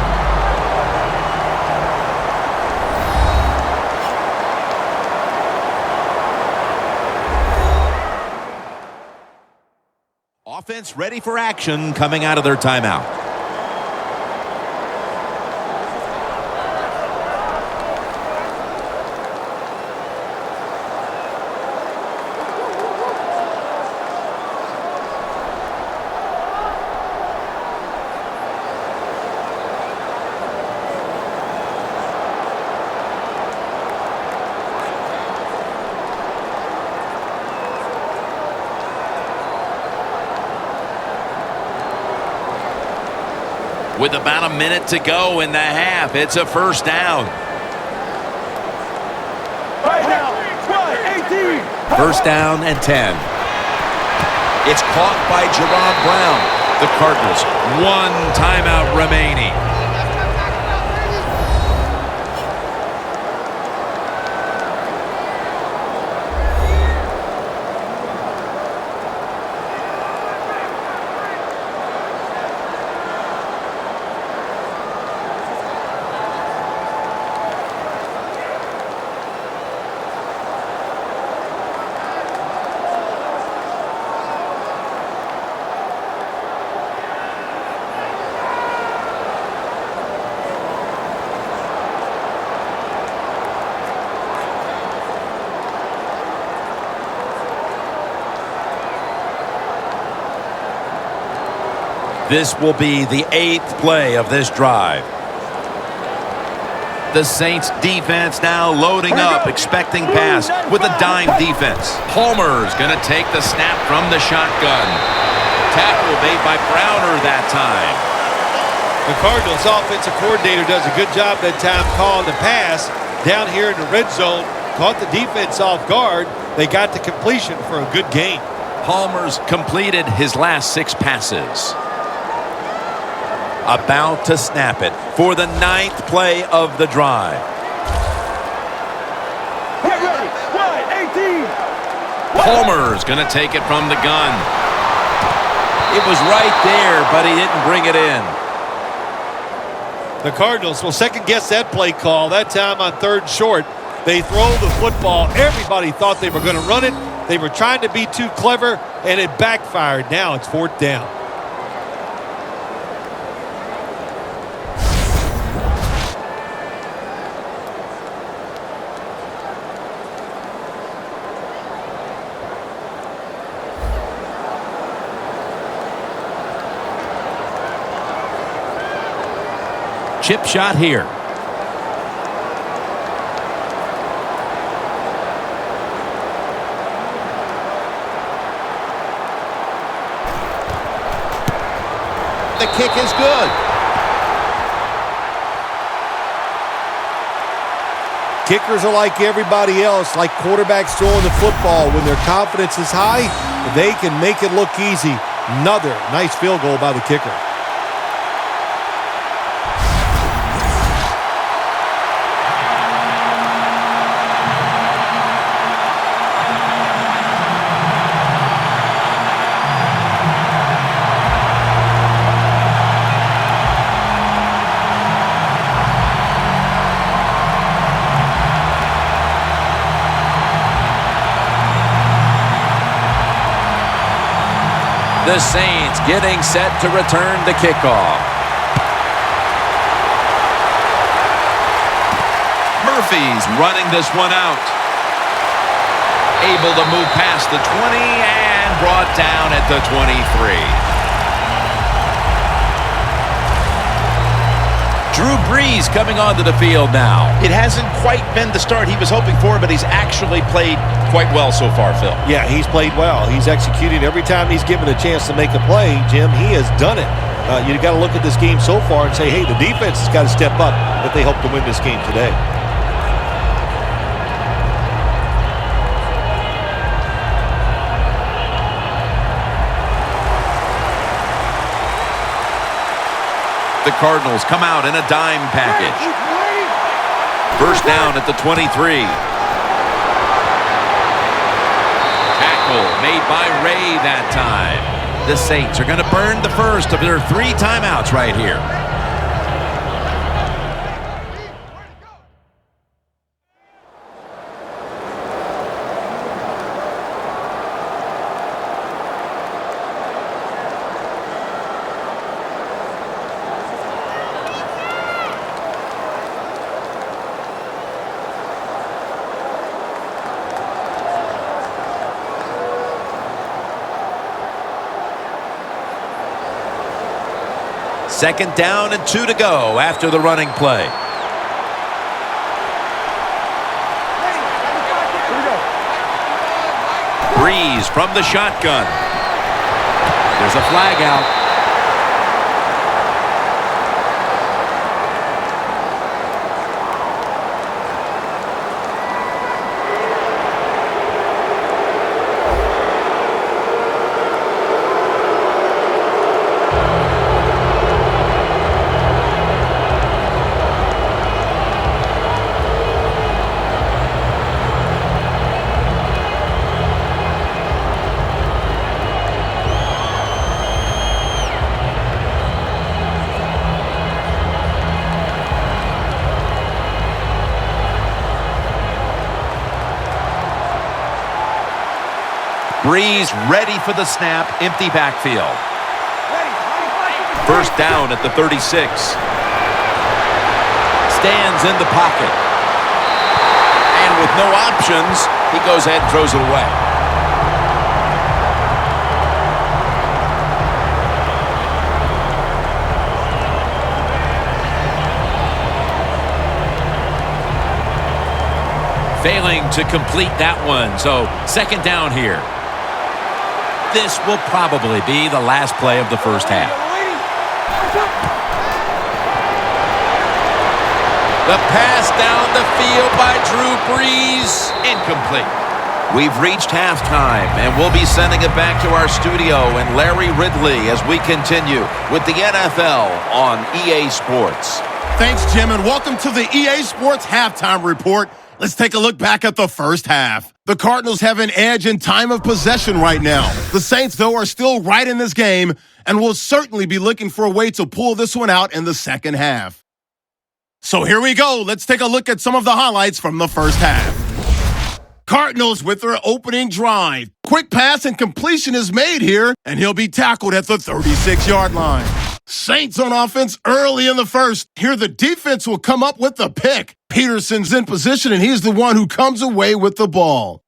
Offense ready for action coming out of their timeout. With about a minute to go in the half, it's a first down. Right now, squad 18. First down and 10. It's caught by Jerron Brown. The Cardinals, 1 timeout remaining. This will be the 8th play of this drive. The Saints defense now loading up, expecting pass with a dime defense. Palmer's going to take the snap from the shotgun. Tackle made by Browner that time. The Cardinals offensive coordinator does a good job that time calling the pass down here in the red zone. Caught the defense off guard. They got the completion for a good gain. Palmer's completed his last 6 passes. About to snap it for the 9th play of the drive. Palmer's going to take it from the gun. It was right there, but he didn't bring it in. The Cardinals will second-guess that play call. That time on 3rd and short, they throw the football. Everybody thought they were going to run it. They were trying to be too clever, and it backfired. Now it's 4th down. Chip shot here. The kick is good. Kickers are like everybody else, like quarterbacks throwing the football. When their confidence is high, they can make it look easy. Another nice field goal by the kicker. The Saints getting set to return the kickoff. Murphy's running this one out. Able to move past the 20 and brought down at the 23. Drew Brees coming onto the field now. It hasn't quite been the start he was hoping for, but he's actually played quite well so far, Phil. Yeah, he's played well. He's executed every time he's given a chance to make a play. Jim, he has done it. You've got to look at this game so far and say, hey, the defense has got to step up if they hope to win this game today. The Cardinals come out in a dime package. First down at the 23. Tackle made by Ray that time. The Saints are going to burn the first of their 3 timeouts right here. Second down and 2 to go after the running play. Brees from the shotgun. There's a flag out. Brees ready for the snap, empty backfield. First down at the 36. Stands in the pocket. And with no options, he goes ahead and throws it away. Failing to complete that one, so second down here. This will probably be the last play of the first half. The pass down the field by Drew Brees. Incomplete. We've reached halftime, and we'll be sending it back to our studio and Larry Ridley as we continue with the NFL on EA Sports. Thanks, Jim, and welcome to the EA Sports Halftime Report. Let's take a look back at the first half. The Cardinals have an edge in time of possession right now. The Saints, though, are still right in this game and will certainly be looking for a way to pull this one out in the second half. So here we go. Let's take a look at some of the highlights from the first half. Cardinals with their opening drive. Quick pass and completion is made here, and he'll be tackled at the 36-yard line. Saints on offense early in the first. Here the defense will come up with the pick. Peterson's in position, and he's the one who comes away with the ball.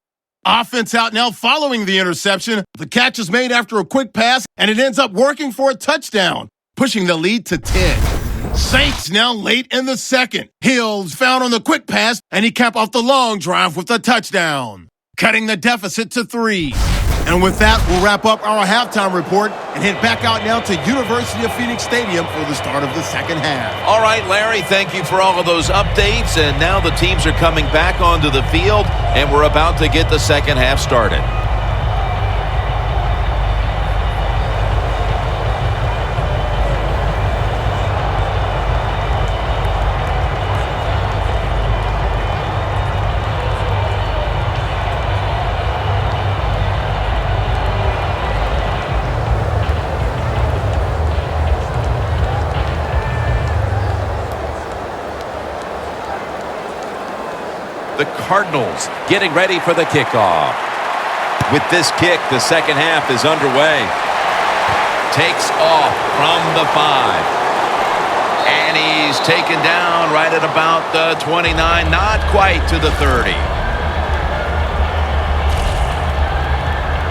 Offense out now following the interception. The catch is made after a quick pass, and it ends up working for a touchdown, pushing the lead to 10. Saints now late in the second. Hill's found on the quick pass, and he capped off the long drive with a touchdown, cutting the deficit to 3. And with that, we'll wrap up our halftime report and head back out now to University of Phoenix Stadium for the start of the second half. All right, Larry, thank you for all of those updates. And now the teams are coming back onto the field, and we're about to get the second half started. The Cardinals getting ready for the kickoff. With this kick, the second half is underway. Takes off from the 5. And he's taken down right at about the 29, not quite to the 30.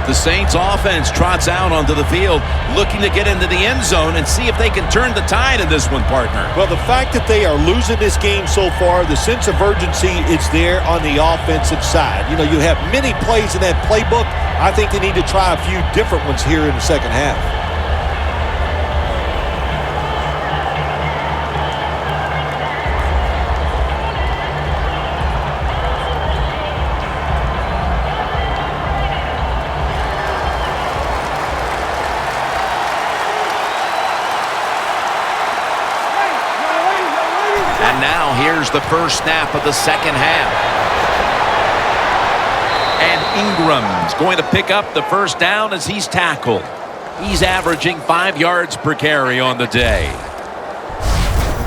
The Saints offense trots out onto the field, looking to get into the end zone and see if they can turn the tide in this one, partner. Well, the fact that they are losing this game so far, the sense of urgency is there on the offensive side. You know, you have many plays in that playbook. I think they need to try a few different ones here in the second half. Now here's the first snap of the second half. And Ingram's going to pick up the first down as he's tackled. He's averaging 5 yards per carry on the day.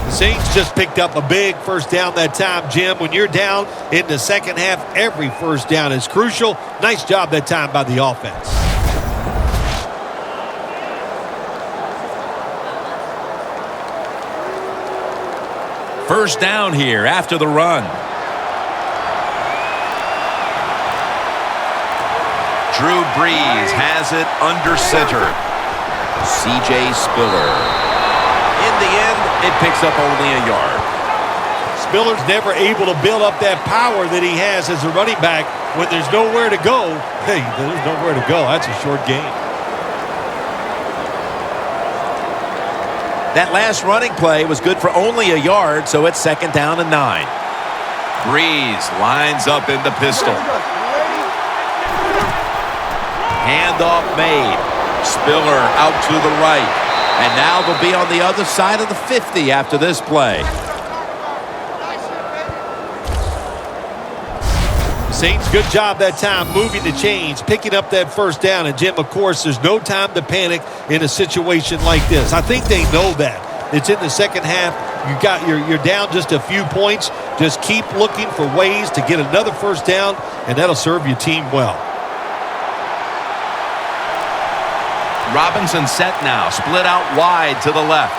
The Saints just picked up a big first down that time, Jim. When you're down in the second half, every first down is crucial. Nice job that time by the offense. First down here after the run. Drew Brees has it under center. C.J. Spiller. In the end, it picks up only a yard. Spiller's never able to build up that power that he has as a running back when there's nowhere to go. Hey, there's nowhere to go. That's a short game. That last running play was good for only a yard, so it's second down and 9. Brees lines up in the pistol. Handoff made. Spiller out to the right. And now they'll be on the other side of the 50 after this play. Saints, good job that time moving the chains, picking up that first down. And, Jim, of course, there's no time to panic in a situation like this. I think they know that. It's in the second half. You're down just a few points. Just keep looking for ways to get another first down, and that'll serve your team well. Robinson set now, split out wide to the left.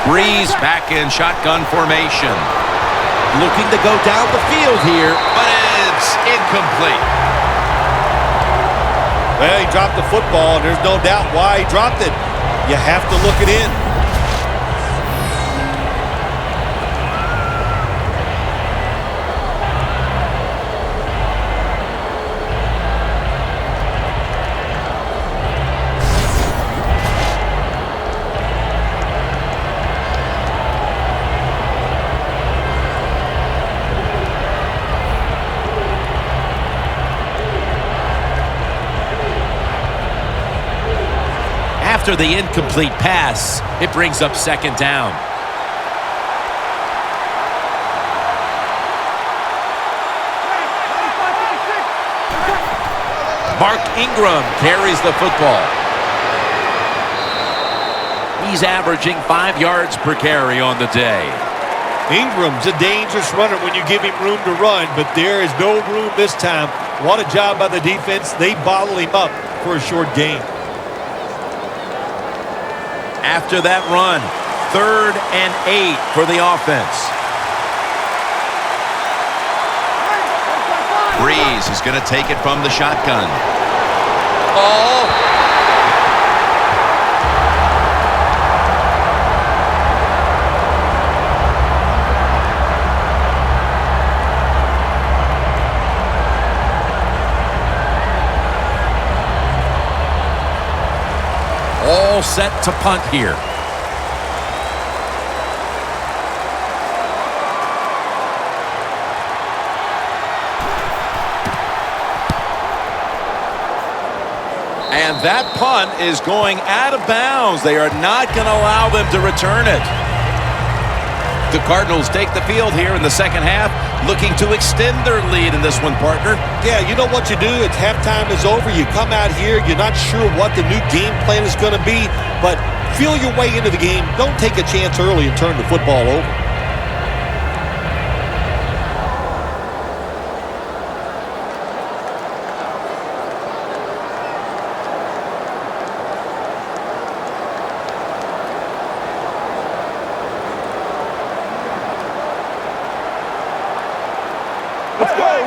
Brees back in shotgun formation. Looking to go down the field here, but it's incomplete. Well, he dropped the football, and there's no doubt why he dropped it. You have to look it in. After the incomplete pass, it brings up second down. Mark Ingram carries the football. He's averaging 5 yards per carry on the day. Ingram's a dangerous runner when you give him room to run, but there is no room this time. What a job by the defense. They bottle him up for a short gain. After that run, 3rd and 8 for the offense. Breeze is going to take it from the shotgun. Ball. All set to punt here. And that punt is going out of bounds. They are not going to allow them to return it. The Cardinals take the field here in the second half, looking to extend their lead in this one, partner. Yeah, you know what you do? It's halftime is over. You come out here. You're not sure what the new game plan is going to be, but feel your way into the game. Don't take a chance early and turn the football over.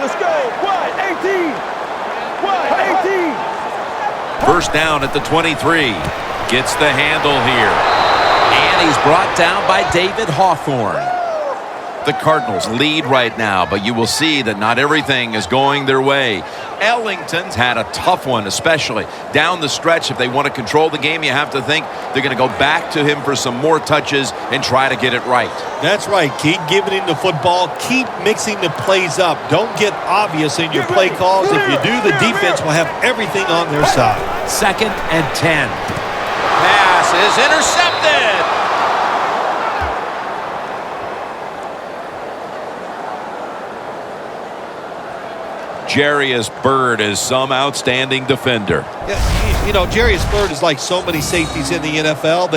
Let's go. What? 18. What? 18. First down at the 23. Gets the handle here. And he's brought down by David Hawthorne. The Cardinals lead right now, but you will see that not everything is going their way. Ellington's had a tough one, especially down the stretch. If they want to control the game, you have to think they're going to go back to him for some more touches and try to get it right. That's right. Keep giving him the football. Keep mixing the plays up. Don't get obvious in your play calls. If you do, the defense will have everything on their side. 2nd and 10. Pass is intercepted. Jarius Byrd is some outstanding defender. Yeah, you know, Jarius Byrd is like so many safeties in the NFL.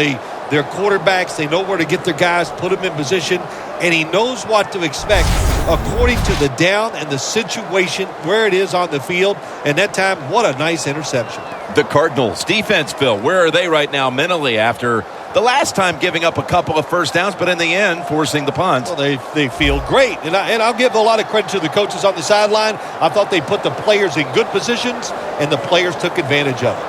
They're quarterbacks. They know where to get their guys, put them in position, and he knows what to expect according to the down and the situation where it is on the field. And that time, what a nice interception. The Cardinals defense, Phil, where are they right now mentally after the last time giving up a couple of first downs, but in the end, forcing the punt? Well, they feel great. And I'll give a lot of credit to the coaches on the sideline. I thought they put the players in good positions, and the players took advantage of it.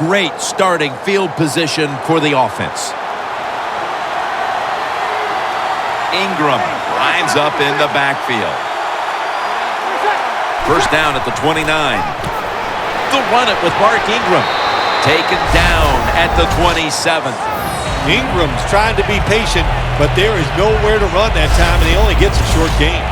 Great starting field position for the offense. Ingram lines up in the backfield. First down at the 29. They'll run it with Mark Ingram. Taken down at the 27. Ingram's trying to be patient, but there is nowhere to run that time, and he only gets a short gain.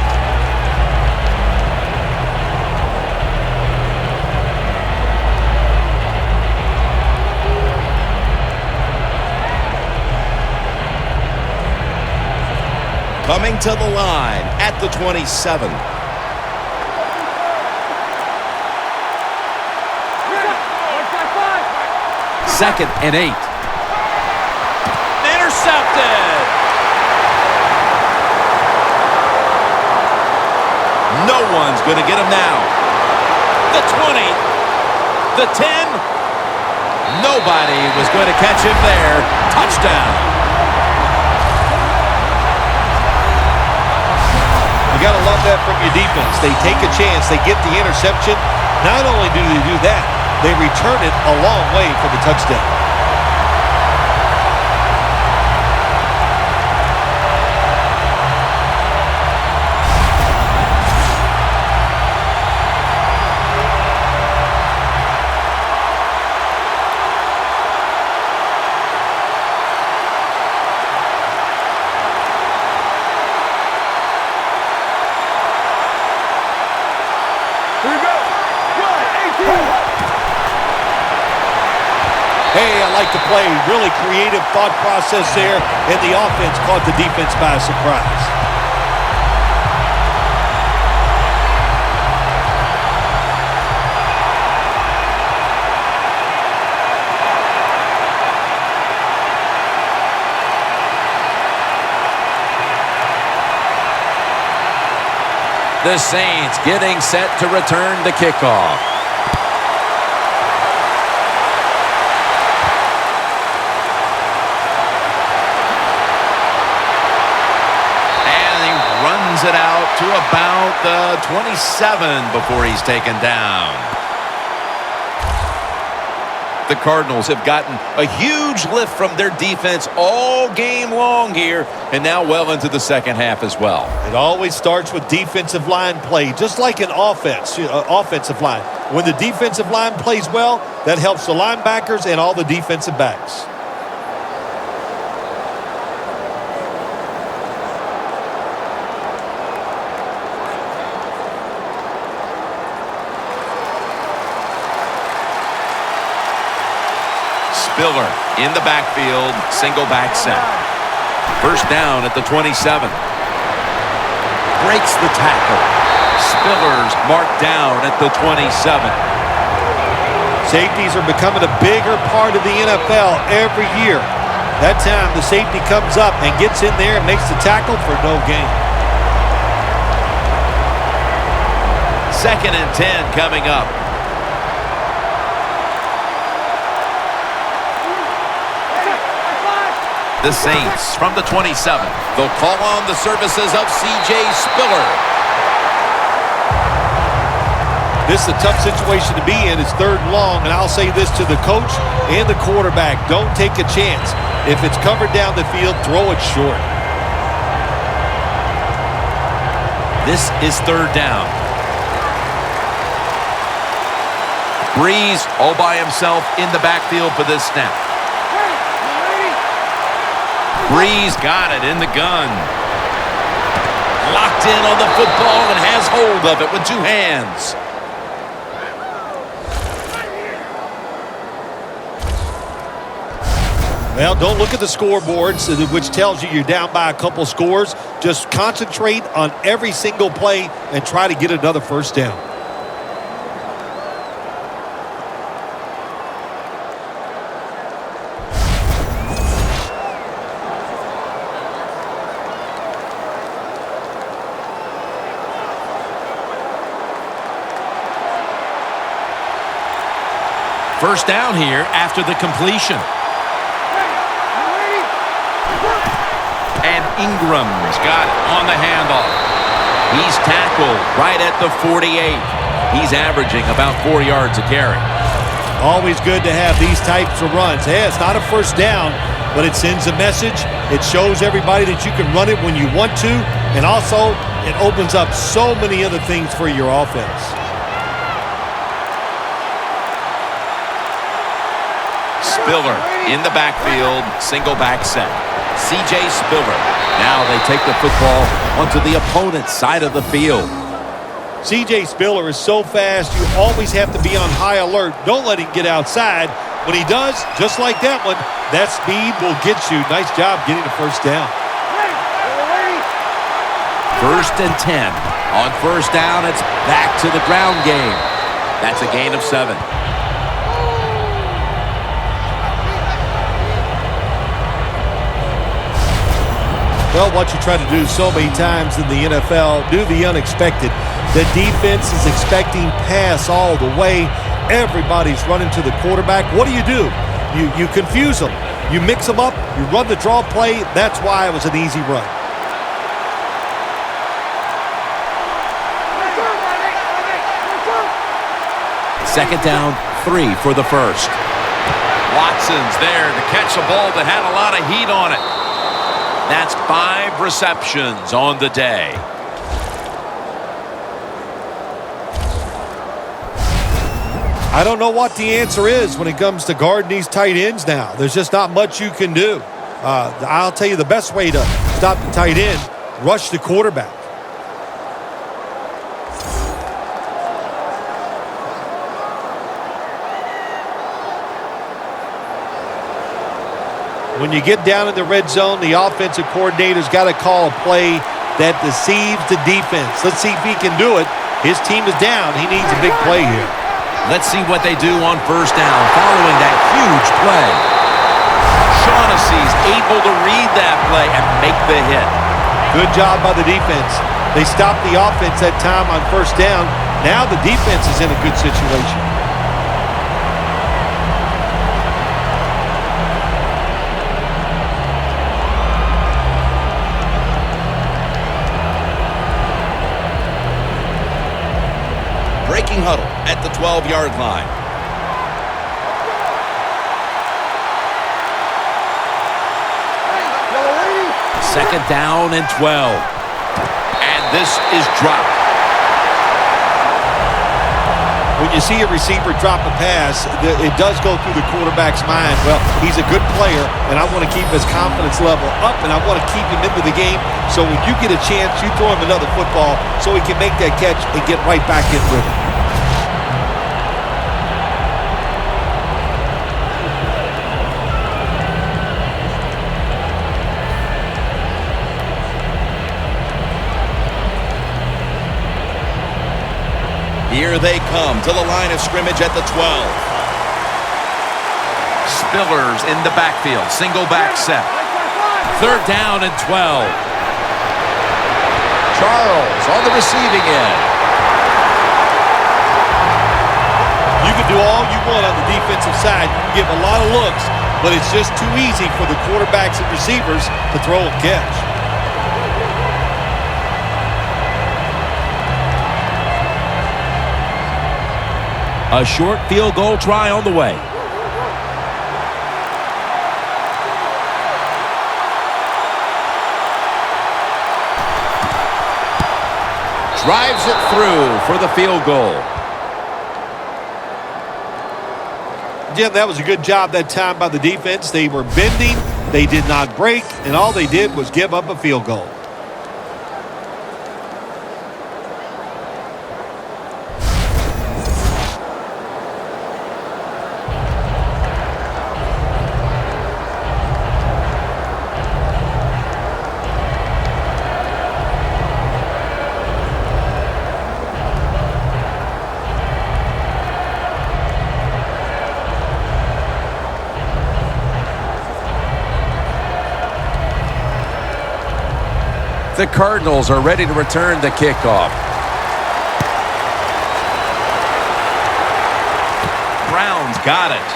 Coming to the line at the 27. 2nd and 8. Intercepted. No one's going to get him now. The 20. The 10. Nobody was going to catch him there. Touchdown. You got to love that from your defense. They take a chance. They get the interception. Not only do they do that, they return it a long way for the touchdown. Hey, I like the play. Really creative thought process there, and the offense caught the defense by surprise. The Saints getting set to return the kickoff. And he runs it out to about the 27 before he's taken down. The Cardinals have gotten a huge lift from their defense all game long here, and now well into the second half as well. It always starts with defensive line play, just like an offensive line. When the defensive line plays well, that helps the linebackers and all the defensive backs. Spiller in the backfield, single back set. First down at the 27. Breaks the tackle. Spiller's marked down at the 27. Safeties are becoming a bigger part of the NFL every year. That time the safety comes up and gets in there and makes the tackle for no gain. 2nd and 10 coming up. The Saints from the 27. They'll call on the services of C.J. Spiller. This is a tough situation to be in. It's 3rd and long, and I'll say this to the coach and the quarterback. Don't take a chance. If it's covered down the field, throw it short. This is 3rd down. Breeze all by himself in the backfield for this snap. Breeze got it in the gun. Locked in on the football and has hold of it with 2 hands. Well, don't look at the scoreboards, which tells you you're down by a couple scores. Just concentrate on every single play and try to get another first down. First down here after the completion. And Ingram's got it on the handoff. He's tackled right at the 48. He's averaging about 4 yards a carry. Always good to have these types of runs. Hey, it's not a first down, but it sends a message. It shows everybody that you can run it when you want to, and also it opens up so many other things for your offense. Spiller in the backfield, single back set. C.J. Spiller. Now they take the football onto the opponent's side of the field. C.J. Spiller is so fast, you always have to be on high alert. Don't let him get outside. When he does, just like that one, that speed will get you. Nice job getting the first down. 1st and 10. On first down, it's back to the ground game. That's a gain of 7. Well, what you try to do so many times in the NFL, do the unexpected. The defense is expecting pass all the way. Everybody's running to the quarterback. What do? You confuse them. You mix them up. You run the draw play. That's why it was an easy run. Second down, 3 for the first. Watson's there to catch a ball that had a lot of heat on it. That's 5 receptions on the day. I don't know what the answer is when it comes to guarding these tight ends now. There's just not much you can do. I'll tell you the best way to stop the tight end, rush the quarterback. When you get down in the red zone, the offensive coordinator's got to call a play that deceives the defense. Let's see if he can do it. His team is down. He needs a big play here. Let's see what they do on first down following that huge play. Shaughnessy's able to read that play and make the hit. Good job by the defense. They stopped the offense that time on first down. Now the defense is in a good situation. Breaking huddle at the 12-yard line. Second down and 12. And this is dropped. When you see a receiver drop a pass, it does go through the quarterback's mind. Well, he's a good player, and I want to keep his confidence level up, and I want to keep him into the game. So when you get a chance, you throw him another football so he can make that catch and get right back in with it. Here they come to the line of scrimmage at the 12. Spillers in the backfield. Single back set. Third down and 12. Charles on the receiving end. You can do all you want on the defensive side. You can give a lot of looks, but it's just too easy for the quarterbacks and receivers to throw a catch. A short field goal try on the way. Drives it through for the field goal. Jim, that was a good job that time by the defense. They were bending, they did not break, and all they did was give up a field goal. The Cardinals are ready to return the kickoff. Brown's got it.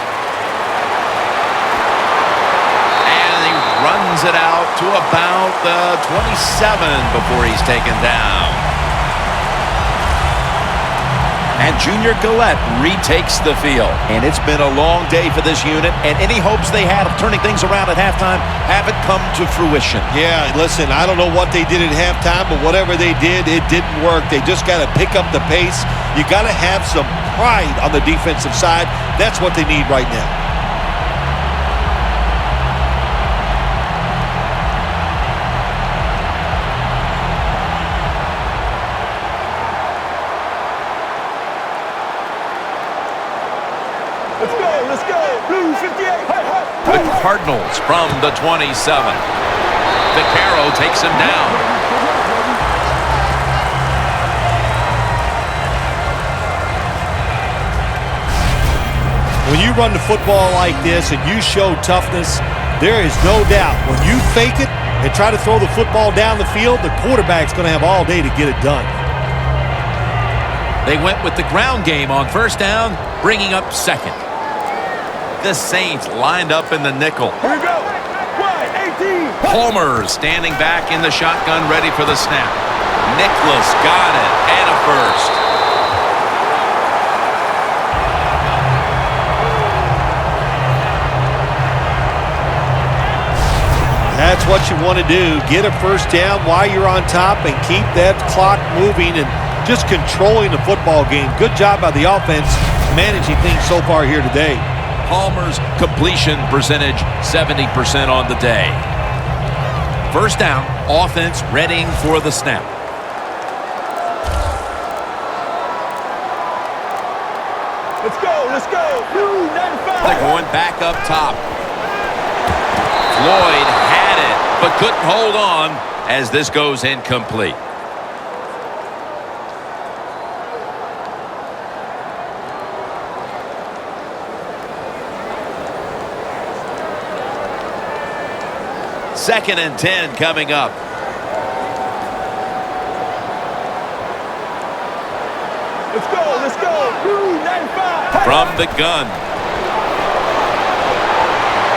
And he runs it out to about the 27 before he's taken down. And Junior Gillette retakes the field. And it's been a long day for this unit, and any hopes they had of turning things around at halftime haven't come to fruition. Yeah, listen, I don't know what they did at halftime, but whatever they did, it didn't work. They just got to pick up the pace. You got to have some pride on the defensive side. That's what they need right now. Let's go. Blue 58. The Cardinals from the 27. Vaccaro takes him down. When you run the football like this and you show toughness, there is no doubt when you fake it and try to throw the football down the field, the quarterback's going to have all day to get it done. They went with the ground game on first down, bringing up second. The Saints lined up in the nickel. Here we go. Wide 18. Palmer standing back in the shotgun, ready for the snap. Nicholas got it, and a first. That's what you want to do. Get a first down while you're on top and keep that clock moving and just controlling the football game. Good job by the offense managing things so far here today. Palmer's completion percentage, 70% on the day. First down, offense readying for the snap. Let's go. Blue 95. They're going back up top. Floyd had it, but couldn't hold on as this goes incomplete. Second and 10 coming up. Let's go, let's go. 295. From the gun.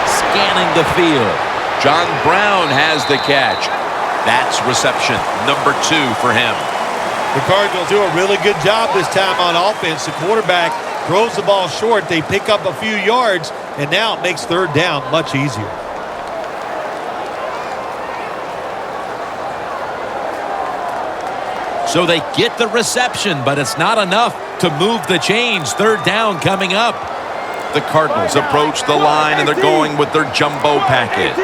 Scanning the field. John Brown has the catch. That's reception number 2 for him. The Cardinals do a really good job this time on offense. The quarterback throws the ball short. They pick up a few yards, and now it makes third down much easier. So they get the reception, but it's not enough to move the chains. Third down coming up. The Cardinals approach the line, and they're going with their jumbo package.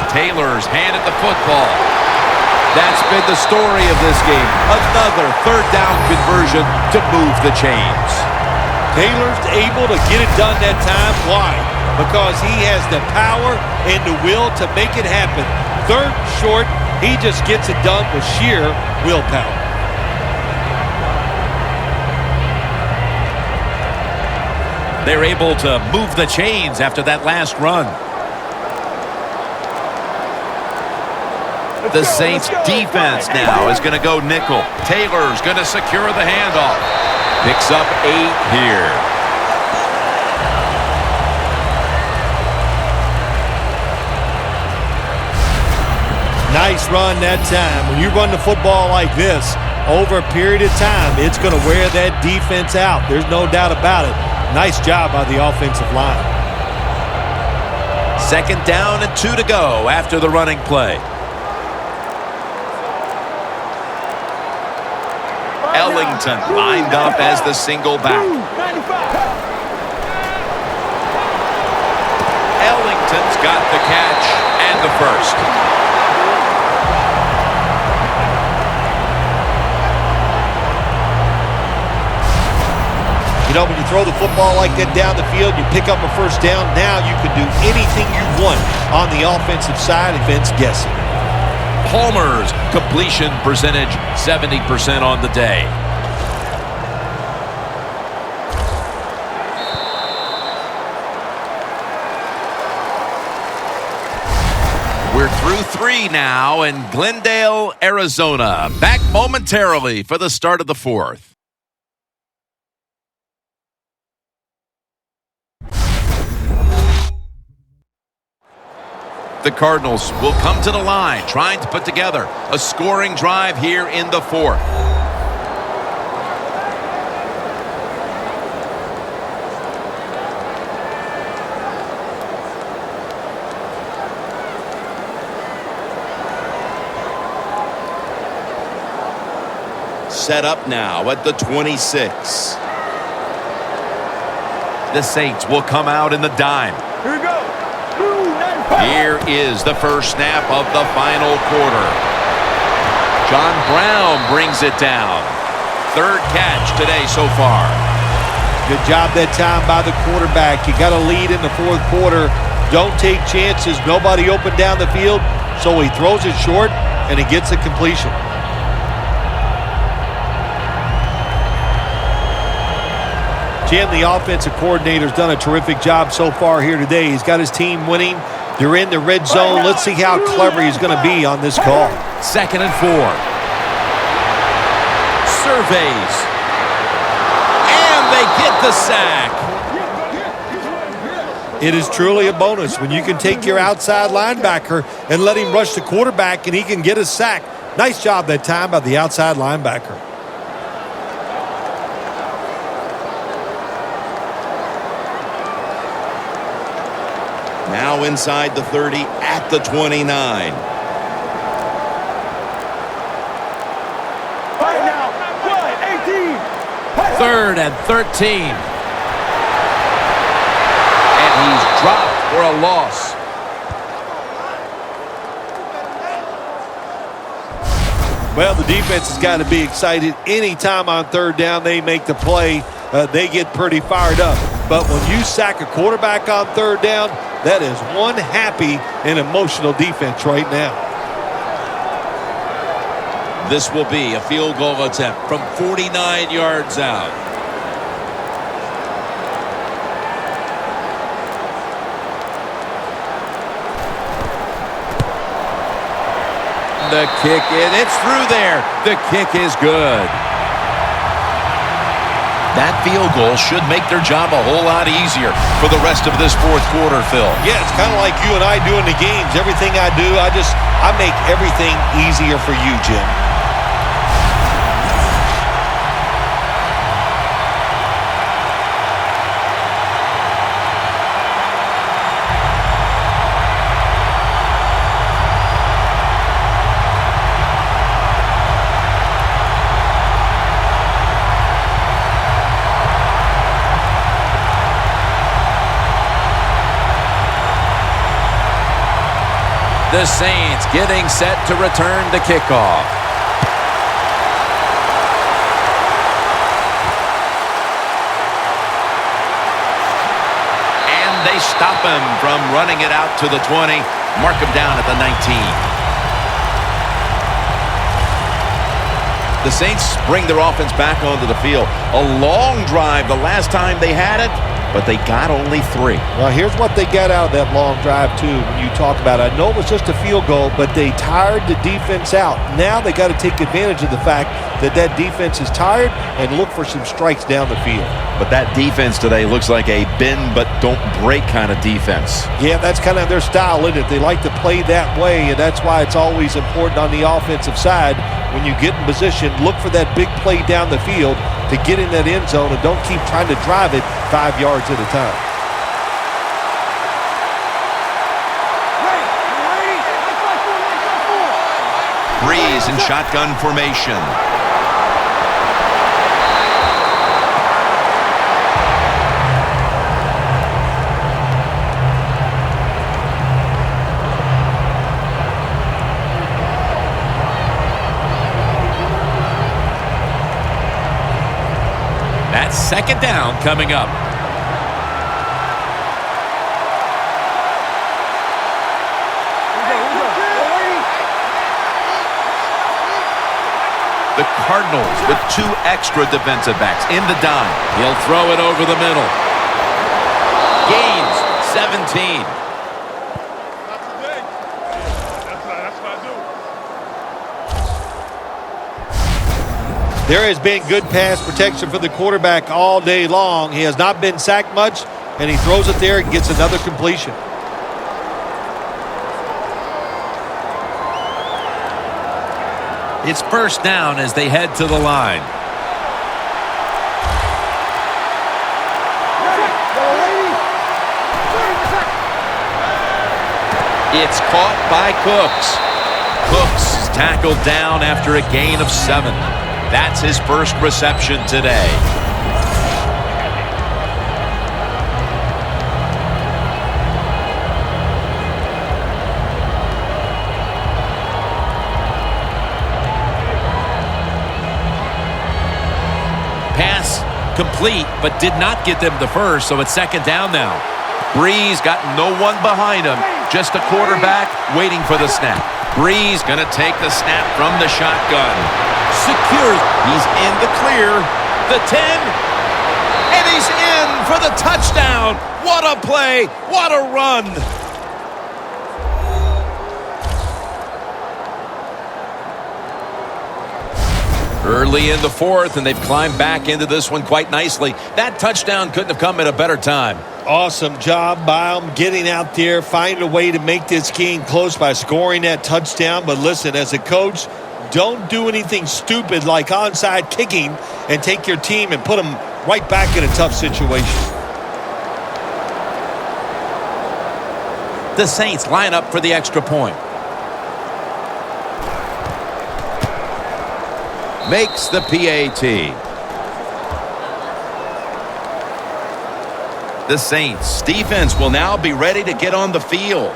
Taylor's handed the football. That's been the story of this game. Another third down conversion to move the chains. Taylor's able to get it done that time. Why? Because he has the power and the will to make it happen. Third short, he just gets it done with sheer willpower. They're able to move the chains after that last run. The Saints defense now is going to go nickel. Taylor's going to secure the handoff. Picks up 8 here. Nice run that time. When you run the football like this, over a period of time, it's going to wear that defense out. There's no doubt about it. Nice job by the offensive line. Second down and 2 to go after the running play. Ellington lined up as the single back. Ellington's got the catch and the first. You know, when you throw the football like that down the field, you pick up a first down. Now you can do anything you want on the offensive side if it's guessing. Palmer's completion percentage 70% on the day. We're through 3 now in Glendale, Arizona. Back momentarily for the start of the 4th. The Cardinals will come to the line, trying to put together a scoring drive here in the 4th. Set up now at the 26. The Saints will come out in the dime. Here we go. Here is the first snap of the final quarter. John Brown brings it down. Third catch today so far. Good job that time by the quarterback. You got a lead in the 4th quarter. Don't take chances. Nobody open down the field, so he throws it short, and he gets a completion. Jim, the offensive coordinator's done a terrific job so far here today. He's got his team winning. They're in the red zone. Let's see how clever he's going to be on this call. Second and 4. Surveys. And they get the sack. It is truly a bonus when you can take your outside linebacker and let him rush the quarterback and he can get a sack. Nice job that time by the outside linebacker. Now inside the 30 at the 29. Right now, 18. Third and 13. And he's dropped for a loss. Well, the defense has got to be excited. Anytime on third down they make the play, they get pretty fired up. But when you sack a quarterback on third down, That is one happy and emotional defense right now. This will be a field goal attempt from 49 yards out. The kick, and it's through there. The kick is good. That field goal should make their job a whole lot easier for the rest of this fourth quarter, Phil. Yeah, it's kind of like you and I do in the games. Everything I do, I make everything easier for you, Jim. The Saints getting set to return the kickoff. And they stop him from running it out to the 20. Mark him down at the 19. The Saints bring their offense back onto the field. A long drive the last time they had it, but they got only 3. Well, here's what they got out of that long drive, too, when you talk about it. I know it was just a field goal, but they tired the defense out. Now they got to take advantage of the fact that that defense is tired and look for some strikes down the field. But that defense today looks like a bend but don't break kind of defense. Yeah, that's kind of their style, isn't it? They like to play that way, and that's why it's always important on the offensive side. When you get in position, look for that big play down the field to get in that end zone, and don't keep trying to drive it 5 yards at a time. Breeze in shotgun formation. That's second down coming up. The Cardinals with 2 extra defensive backs in the dime. He'll throw it over the middle. Gains 17. There has been good pass protection for the quarterback all day long. He has not been sacked much, and he throws it there and gets another completion. It's first down as they head to the line. It's caught by Cooks. Cooks is tackled down after a gain of 7. That's his first reception today. Pass complete, but did not get them the first, so it's second down now. Breeze got no one behind him, just a quarterback waiting for the snap. Breeze going to take the snap from the shotgun. Secures. He's in the clear. The 10. And he's in for the touchdown. What a play. What a run. Early in the fourth, and they've climbed back into this one quite nicely. That touchdown couldn't have come at a better time. Awesome job by them getting out there, finding a way to make this game close by scoring that touchdown. But listen, as a coach, don't do anything stupid like onside kicking and take your team and put them right back in a tough situation. The Saints line up for the extra point. Makes the PAT. The Saints defense will now be ready to get on the field.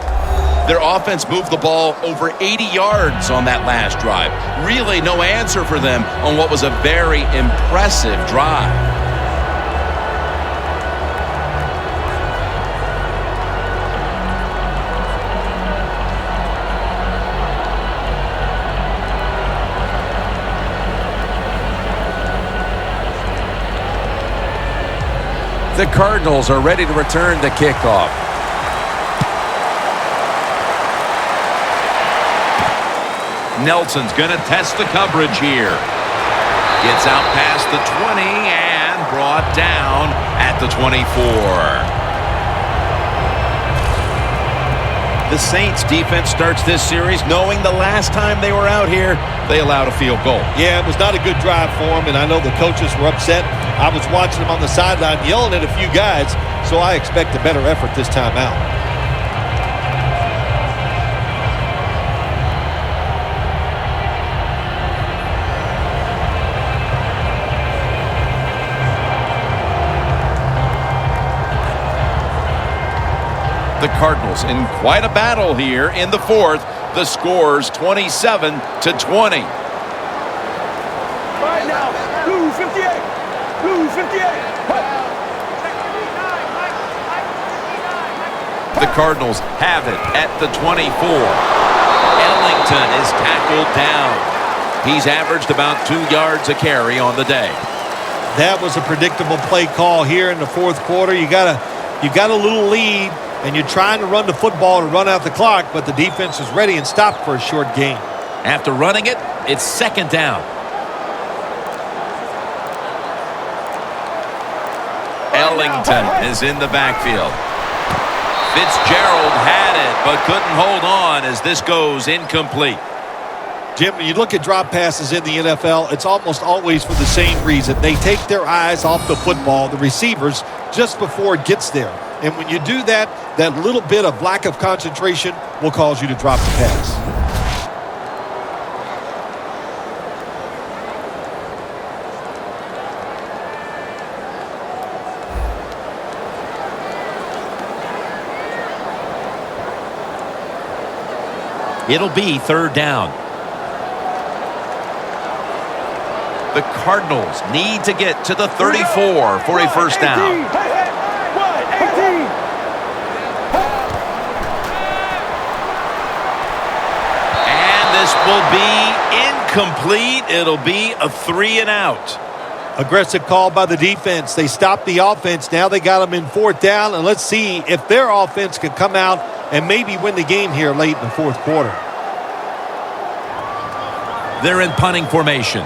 Their offense moved the ball over 80 yards on that last drive. Really no answer for them on what was a very impressive drive. The Cardinals are ready to return the kickoff. Nelson's going to test the coverage here. Gets out past the 20 and brought down at the 24. The Saints defense starts this series knowing the last time they were out here, they allowed a field goal. Yeah, it was not a good drive for them, and I know the coaches were upset. I was watching them on the sideline yelling at a few guys, so I expect a better effort this time out. The Cardinals in quite a battle here in the fourth. The score's 27-20. Right now, blue 58. Blue 58. The Cardinals have it at the 24. Ellington is tackled down. He's averaged about 2 yards a carry on the day. That was a predictable play call here in the fourth quarter. You got a little lead, and you're trying to run the football to run out the clock, but the defense is ready and stopped for a short gain. After running it, it's second down. Ellington is in the backfield. Fitzgerald had it, but couldn't hold on as this goes incomplete. Jim, when you look at drop passes in the NFL, it's almost always for the same reason. They take their eyes off the football, the receivers, just before it gets there. And when you do that, that little bit of lack of concentration will cause you to drop the pass. It'll be third down. The Cardinals need to get to the 34 for a first down. And this will be incomplete. It'll be a 3 and out. Aggressive call by the defense. They stopped the offense. Now they got them in fourth down, and let's see if their offense can come out and maybe win the game here late in the fourth quarter. They're in punting formation.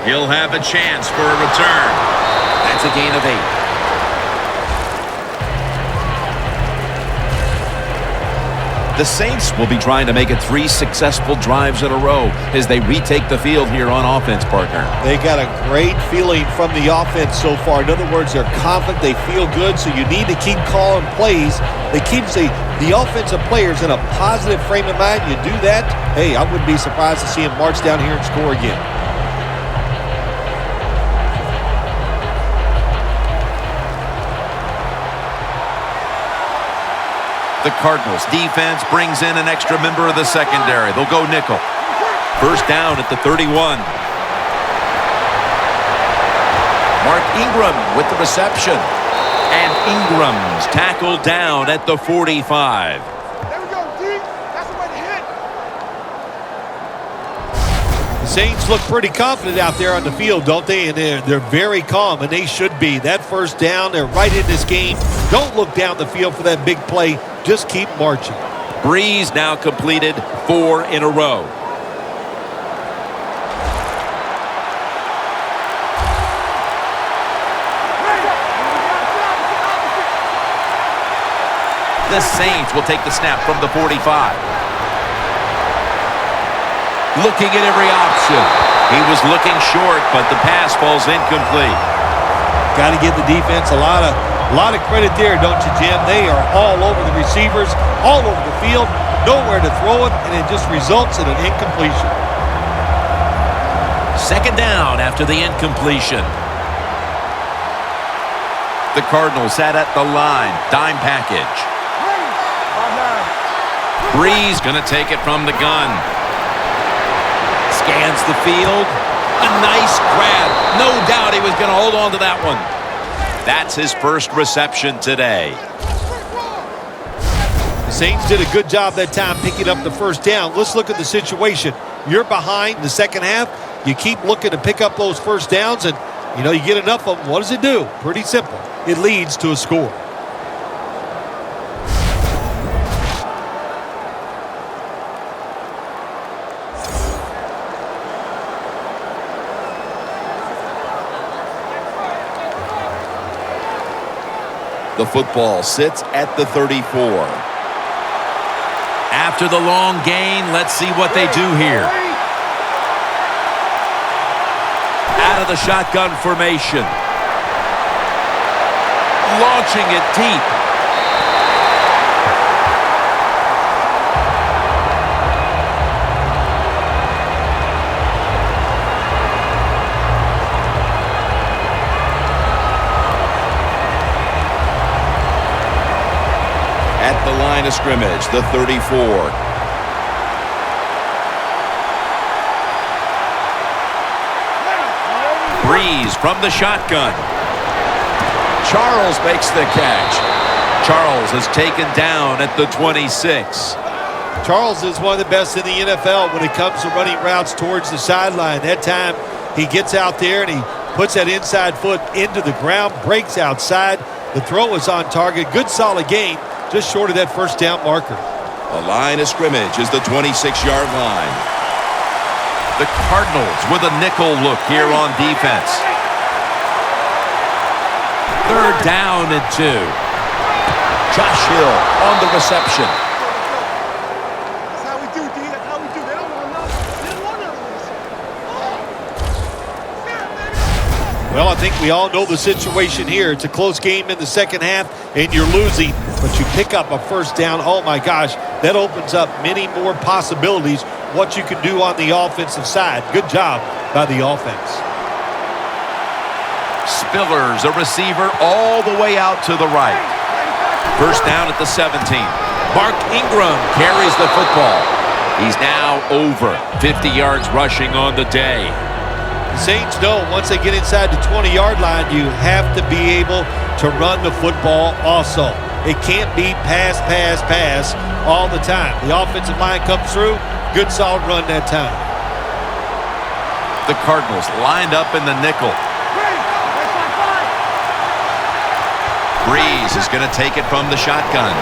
He'll have a chance for a return. That's a gain of 8. The Saints will be trying to make it 3 successful drives in a row as they retake the field here on offense, partner. They got a great feeling from the offense so far. In other words, they're confident, they feel good, so you need to keep calling plays. They keep the offensive players in a positive frame of mind. You do that, hey, I wouldn't be surprised to see them march down here and score again. The Cardinals defense brings in an extra member of the secondary. They'll go nickel. First down at the 31. Mark Ingram with the reception. And Ingram's tackled down at the 45. There we go, D. That's the way to hit. The Saints look pretty confident out there on the field, don't they? And they're very calm, and they should be. That first down, they're right in this game. Don't look down the field for that big play. Just keep marching. Breeze now completed 4 in a row. The Saints will take the snap from the 45. Looking at every option. He was looking short, but the pass falls incomplete. Got to give the defense a lot of credit there, don't you, Jim? They are all over the receivers, all over the field, nowhere to throw it, and it just results in an incompletion. Second down after the incompletion. The Cardinals sat at the line. Dime package. Breeze going to take it from the gun. Scans the field. A nice grab. No doubt he was going to hold on to that one. That's his first reception today. The Saints did a good job that time picking up the first down. Let's look at the situation. You're behind in the second half. You keep looking to pick up those first downs, and you get enough of them. What does it do? Pretty simple. It leads to a score. The football sits at the 34. After the long gain, let's see what they do here. Out of the shotgun formation. Launching it deep. At the line of scrimmage, the 34. Breeze from the shotgun. Charles makes the catch. Charles is taken down at the 26. Charles is one of the best in the NFL when it comes to running routes towards the sideline. That time he gets out there and he puts that inside foot into the ground, breaks outside. The throw is on target. Good solid gain, just short of that first down marker. The line of scrimmage is the 26-yard line. The Cardinals with a nickel look here on defense. Third down and 2. Josh Hill on the reception. That's how we do, D. That's how we do. They don't want nothing. They don't want nothing. Well, I think we all know the situation here. It's a close game in the second half, and you're losing, but you pick up a first down. Oh, my gosh, that opens up many more possibilities what you can do on the offensive side. Good job by the offense. Spillers, a receiver all the way out to the right. First down at the 17. Mark Ingram carries the football. He's now over 50 yards rushing on the day. The Saints know once they get inside the 20-yard line, you have to be able to run the football also. It can't be pass, pass, pass all the time. The offensive line comes through. Good solid run that time. The Cardinals lined up in the nickel. Breeze is going to take it from the shotgun.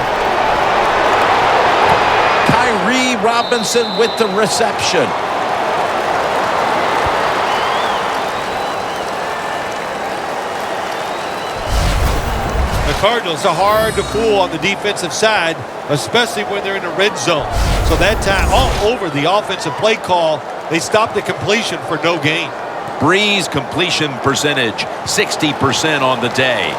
Kyrie Robinson with the reception. The Cardinals are hard to fool on the defensive side, especially when they're in the red zone. So that time, all over the offensive play call, they stopped the completion for no gain. Breeze completion percentage, 60% on the day.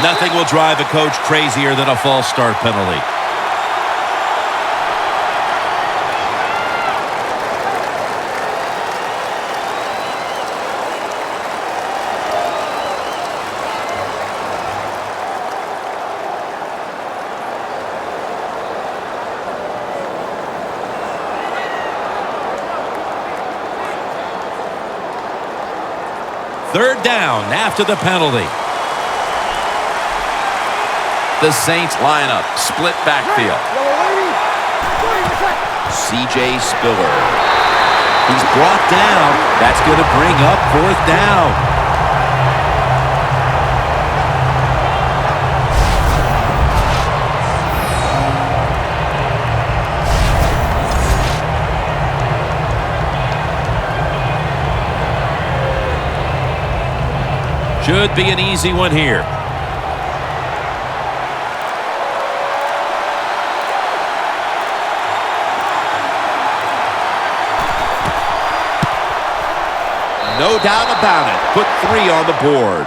Nothing will drive a coach crazier than a false start penalty. Third down after the penalty. The Saints lineup, split backfield. C.J. Spiller. He's brought down. That's going to bring up fourth down. Should be an easy one here. No doubt about it. Put 3 on the board.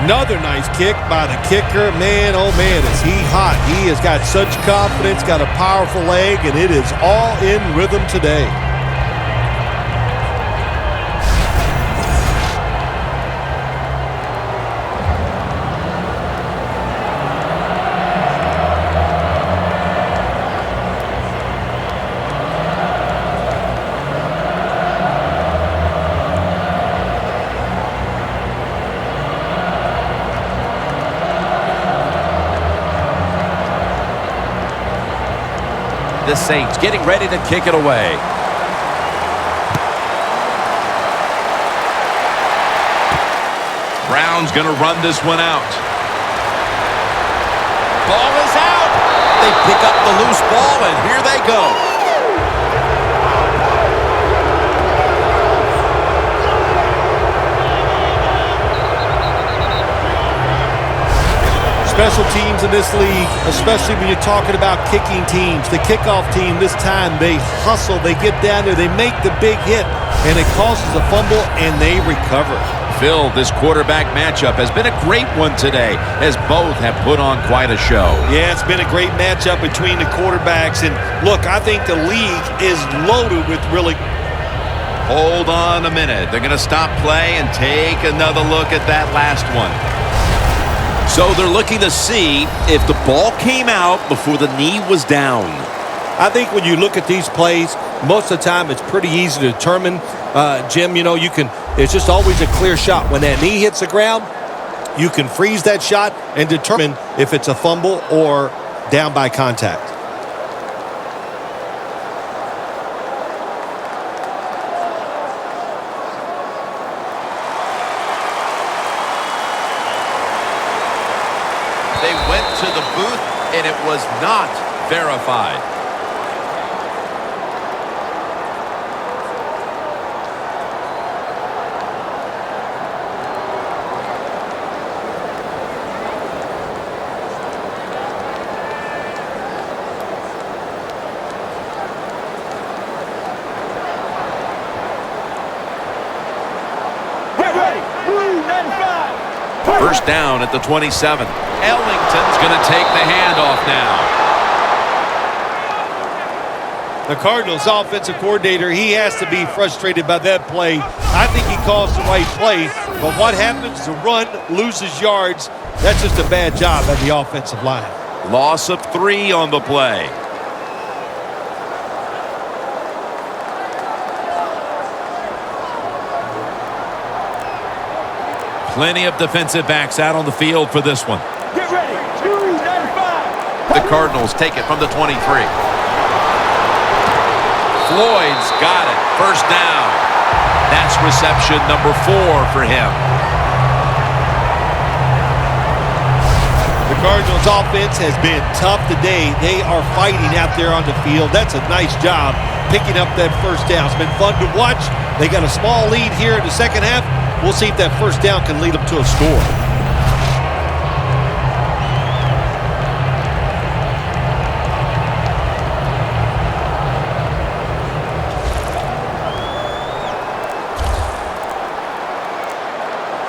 Another nice kick by the kicker. Man, oh man, is he hot. He has got such confidence, got a powerful leg, and it is all in rhythm today. the Saints getting ready to kick it away. Brown's going to run this one out. Ball is out. They pick up the loose ball, and here they go. Special teams in this league, especially when you're talking about kicking teams. The kickoff team this time, they hustle, they get down there, they make the big hit, and it causes a fumble, and they recover. Phil, this quarterback matchup has been a great one today, as both have put on quite a show. Yeah, it's been a great matchup between the quarterbacks, and look, I think the league is loaded with really... Hold on a minute. They're going to stop play and take another look at that last one. So they're looking to see if the ball came out before the knee was down. I think when you look at these plays, most of the time it's pretty easy to determine, Jim, you know, it's just always a clear shot. When that knee hits the ground, you can freeze that shot and determine if it's a fumble or down by contact. They went to the booth, and it was not verified. Get ready. Blue 95. First down at the 27. Ellington's going to take the handoff now. The Cardinals offensive coordinator, he has to be frustrated by that play. I think he calls the right play, but what happens? The run loses yards. That's just a bad job by the offensive line. Loss of 3 on the play. Plenty of defensive backs out on the field for this one. Get ready. Blue 95. The Cardinals take it from the 23. Floyd's got it. First down. That's reception number 4 for him. The Cardinals offense has been tough today. They are fighting out there on the field. That's a nice job picking up that first down. It's been fun to watch. They got a small lead here in the second half. We'll see if that first down can lead them to a score.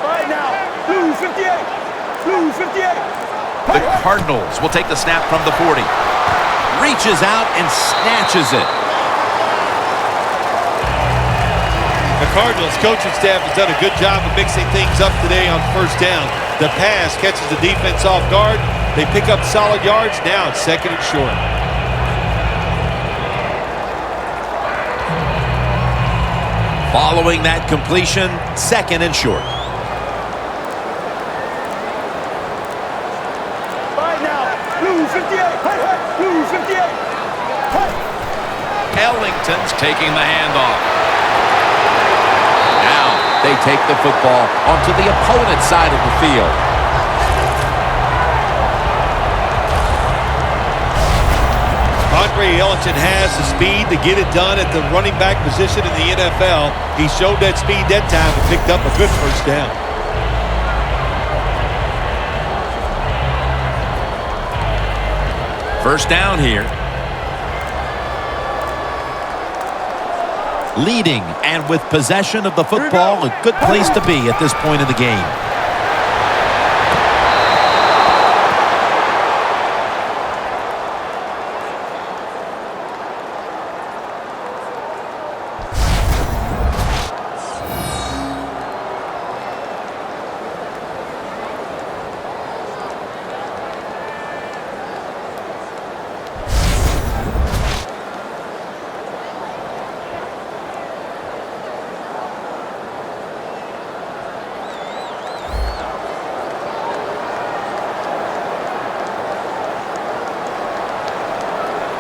All right now. Blue 58. Blue 58. The Cardinals will take the snap from the 40. Reaches out and snatches it. The Cardinals coaching staff has done a good job of mixing things up today on first down. The pass catches the defense off guard. They pick up solid yards. Now it's second and short. Following that completion, second and short. All right now. Blue 58. Hey, hey. Blue 58. Hey. Ellington's taking the handoff. Now they take the football onto the opponent's side of the field. Andre Ellington has the speed to get it done at the running back position in the NFL. He showed that speed that time and picked up a good first down. First down here. Leading and with possession of the football, a good place to be at this point in the game.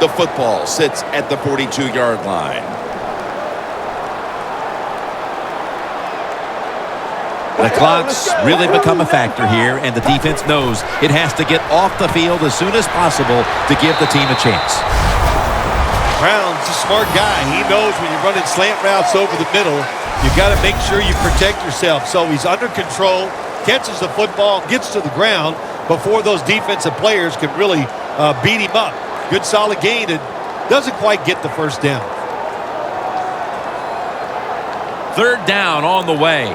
The football sits at the 42-yard line. The clock's really become a factor here, and the defense knows it has to get off the field as soon as possible to give the team a chance. Brown's a smart guy. He knows when you're running slant routes over the middle, you got to make sure you protect yourself. So he's under control, catches the football, gets to the ground before those defensive players can really beat him up. Good solid gain and doesn't quite get the first down. Third down on the way.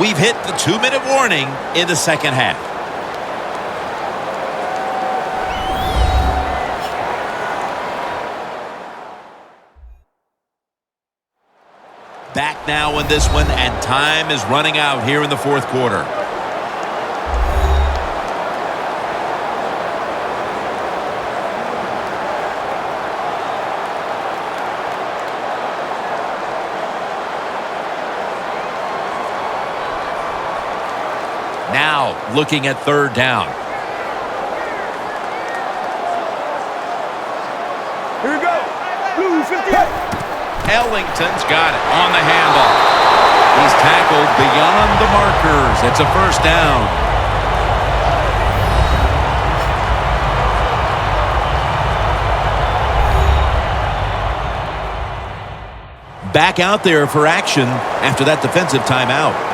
We've hit the 2-minute warning in the second half. Back now in this one, and time is running out here in the fourth quarter. Now, looking at third down. Here we go. Blue 58. Ellington's got it on the handoff. He's tackled beyond the markers. It's a first down. Back out there for action after that defensive timeout.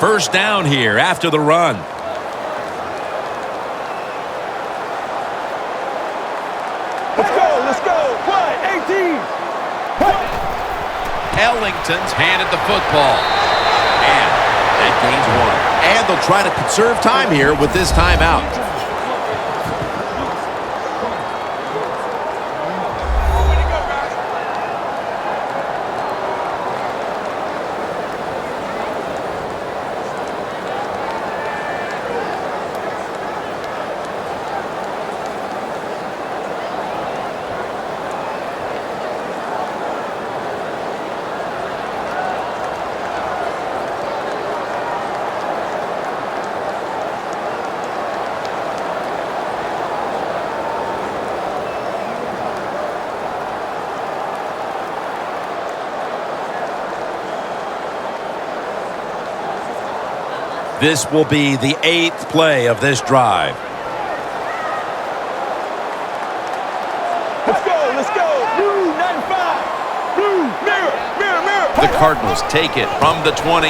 First down here after the run. Let's go. Let's go. What? 18. What? Ellington's handed the football. And that gains one. And they'll try to conserve time here with this timeout. This will be the 8th play of this drive. Let's go. Let's go. Blue 95. Blue mirror. Mirror. Mirror. The Cardinals take it from the 28.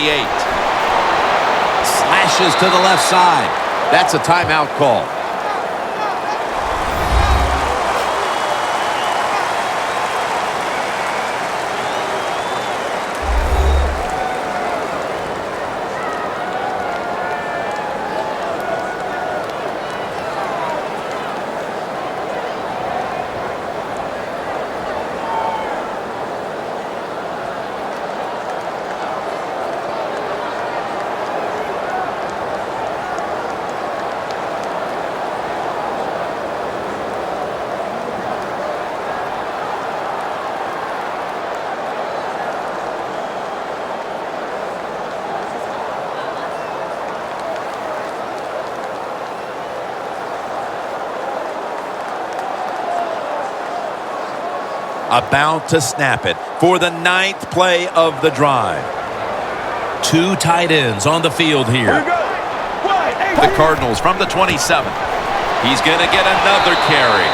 Slashes to the left side. That's a timeout call. About to snap it for the 9th play of the drive. Two tight ends on the field here. Here we go. What? The Cardinals from the 27. He's going to get another carry.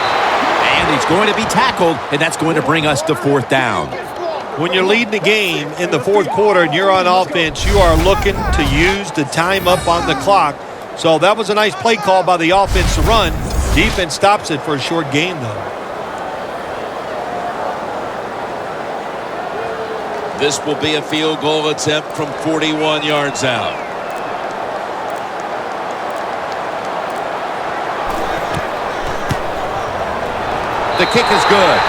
And he's going to be tackled, and that's going to bring us to fourth down. When you're leading the game in the fourth quarter and you're on offense, you are looking to use the time up on the clock. So that was a nice play call by the offense to run. Defense stops it for a short gain, though. This will be a field goal attempt from 41 yards out. The kick is good.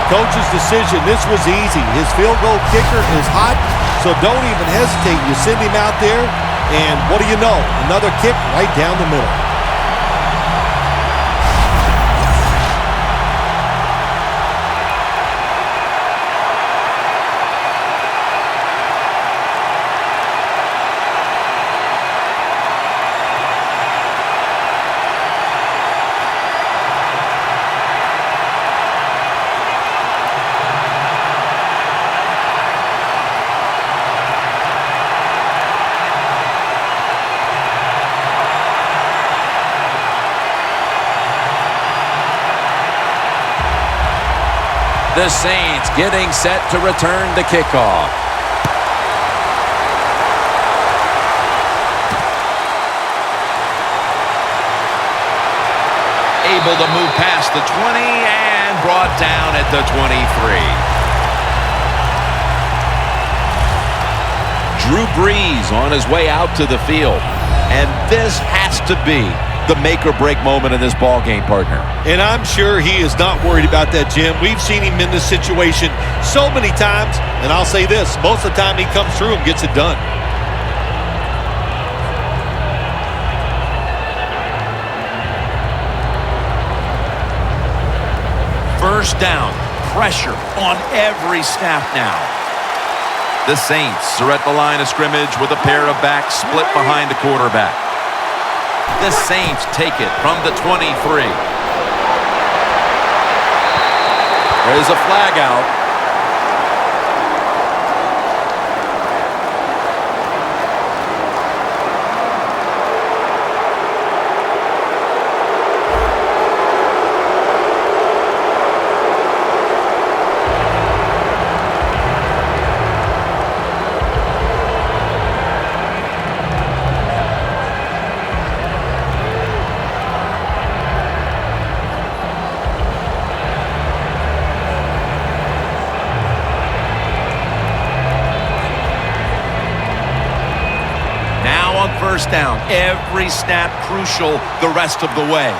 Coach's decision, this was easy. His field goal kicker is hot, so don't even hesitate. You send him out there, and what do you know? Another kick right down the middle. The Saints getting set to return the kickoff. Able to move past the 20 and brought down at the 23. Drew Brees on his way out to the field. And this has to be the make-or-break moment in this ball game, partner. And I'm sure he is not worried about that, Jim. We've seen him in this situation so many times, and I'll say this, most of the time he comes through and gets it done. First down, pressure on every snap now. The Saints are at the line of scrimmage with a pair of backs split behind the quarterback. The Saints take it from the 23. There's a flag out. First down, every snap crucial the rest of the way.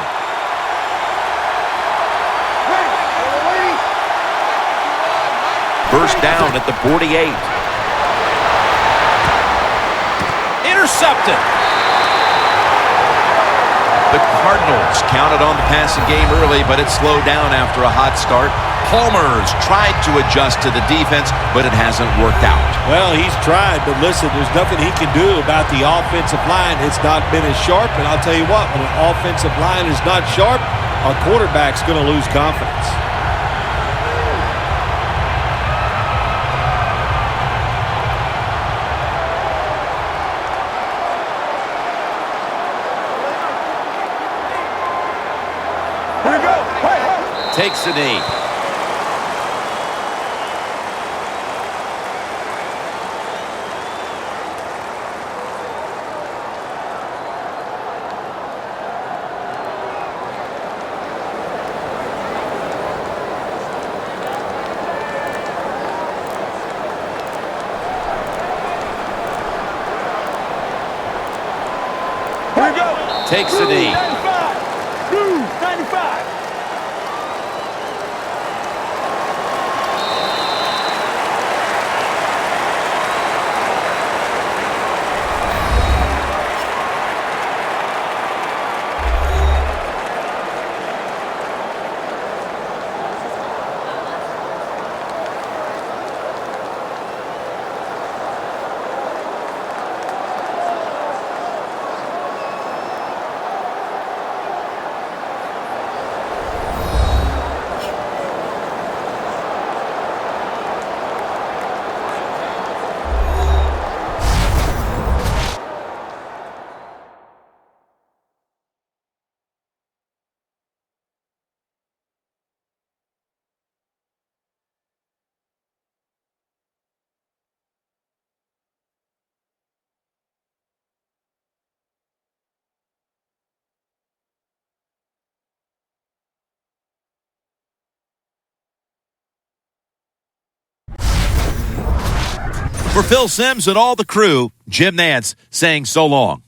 First down at the 48. Intercepted. The Cardinals counted on the passing game early, but it slowed down after a hot start. Palmer's tried to adjust to the defense, but it hasn't worked out. Well, he's tried, but listen, there's nothing he can do about the offensive line. It's not been as sharp, and I'll tell you what, when an offensive line is not sharp, our quarterback's going to lose confidence. Here we go. Hey. Takes a knee. Here we go. Takes a knee. 95. Blue 95. For Phil Simms and all the crew, Jim Nantz saying so long.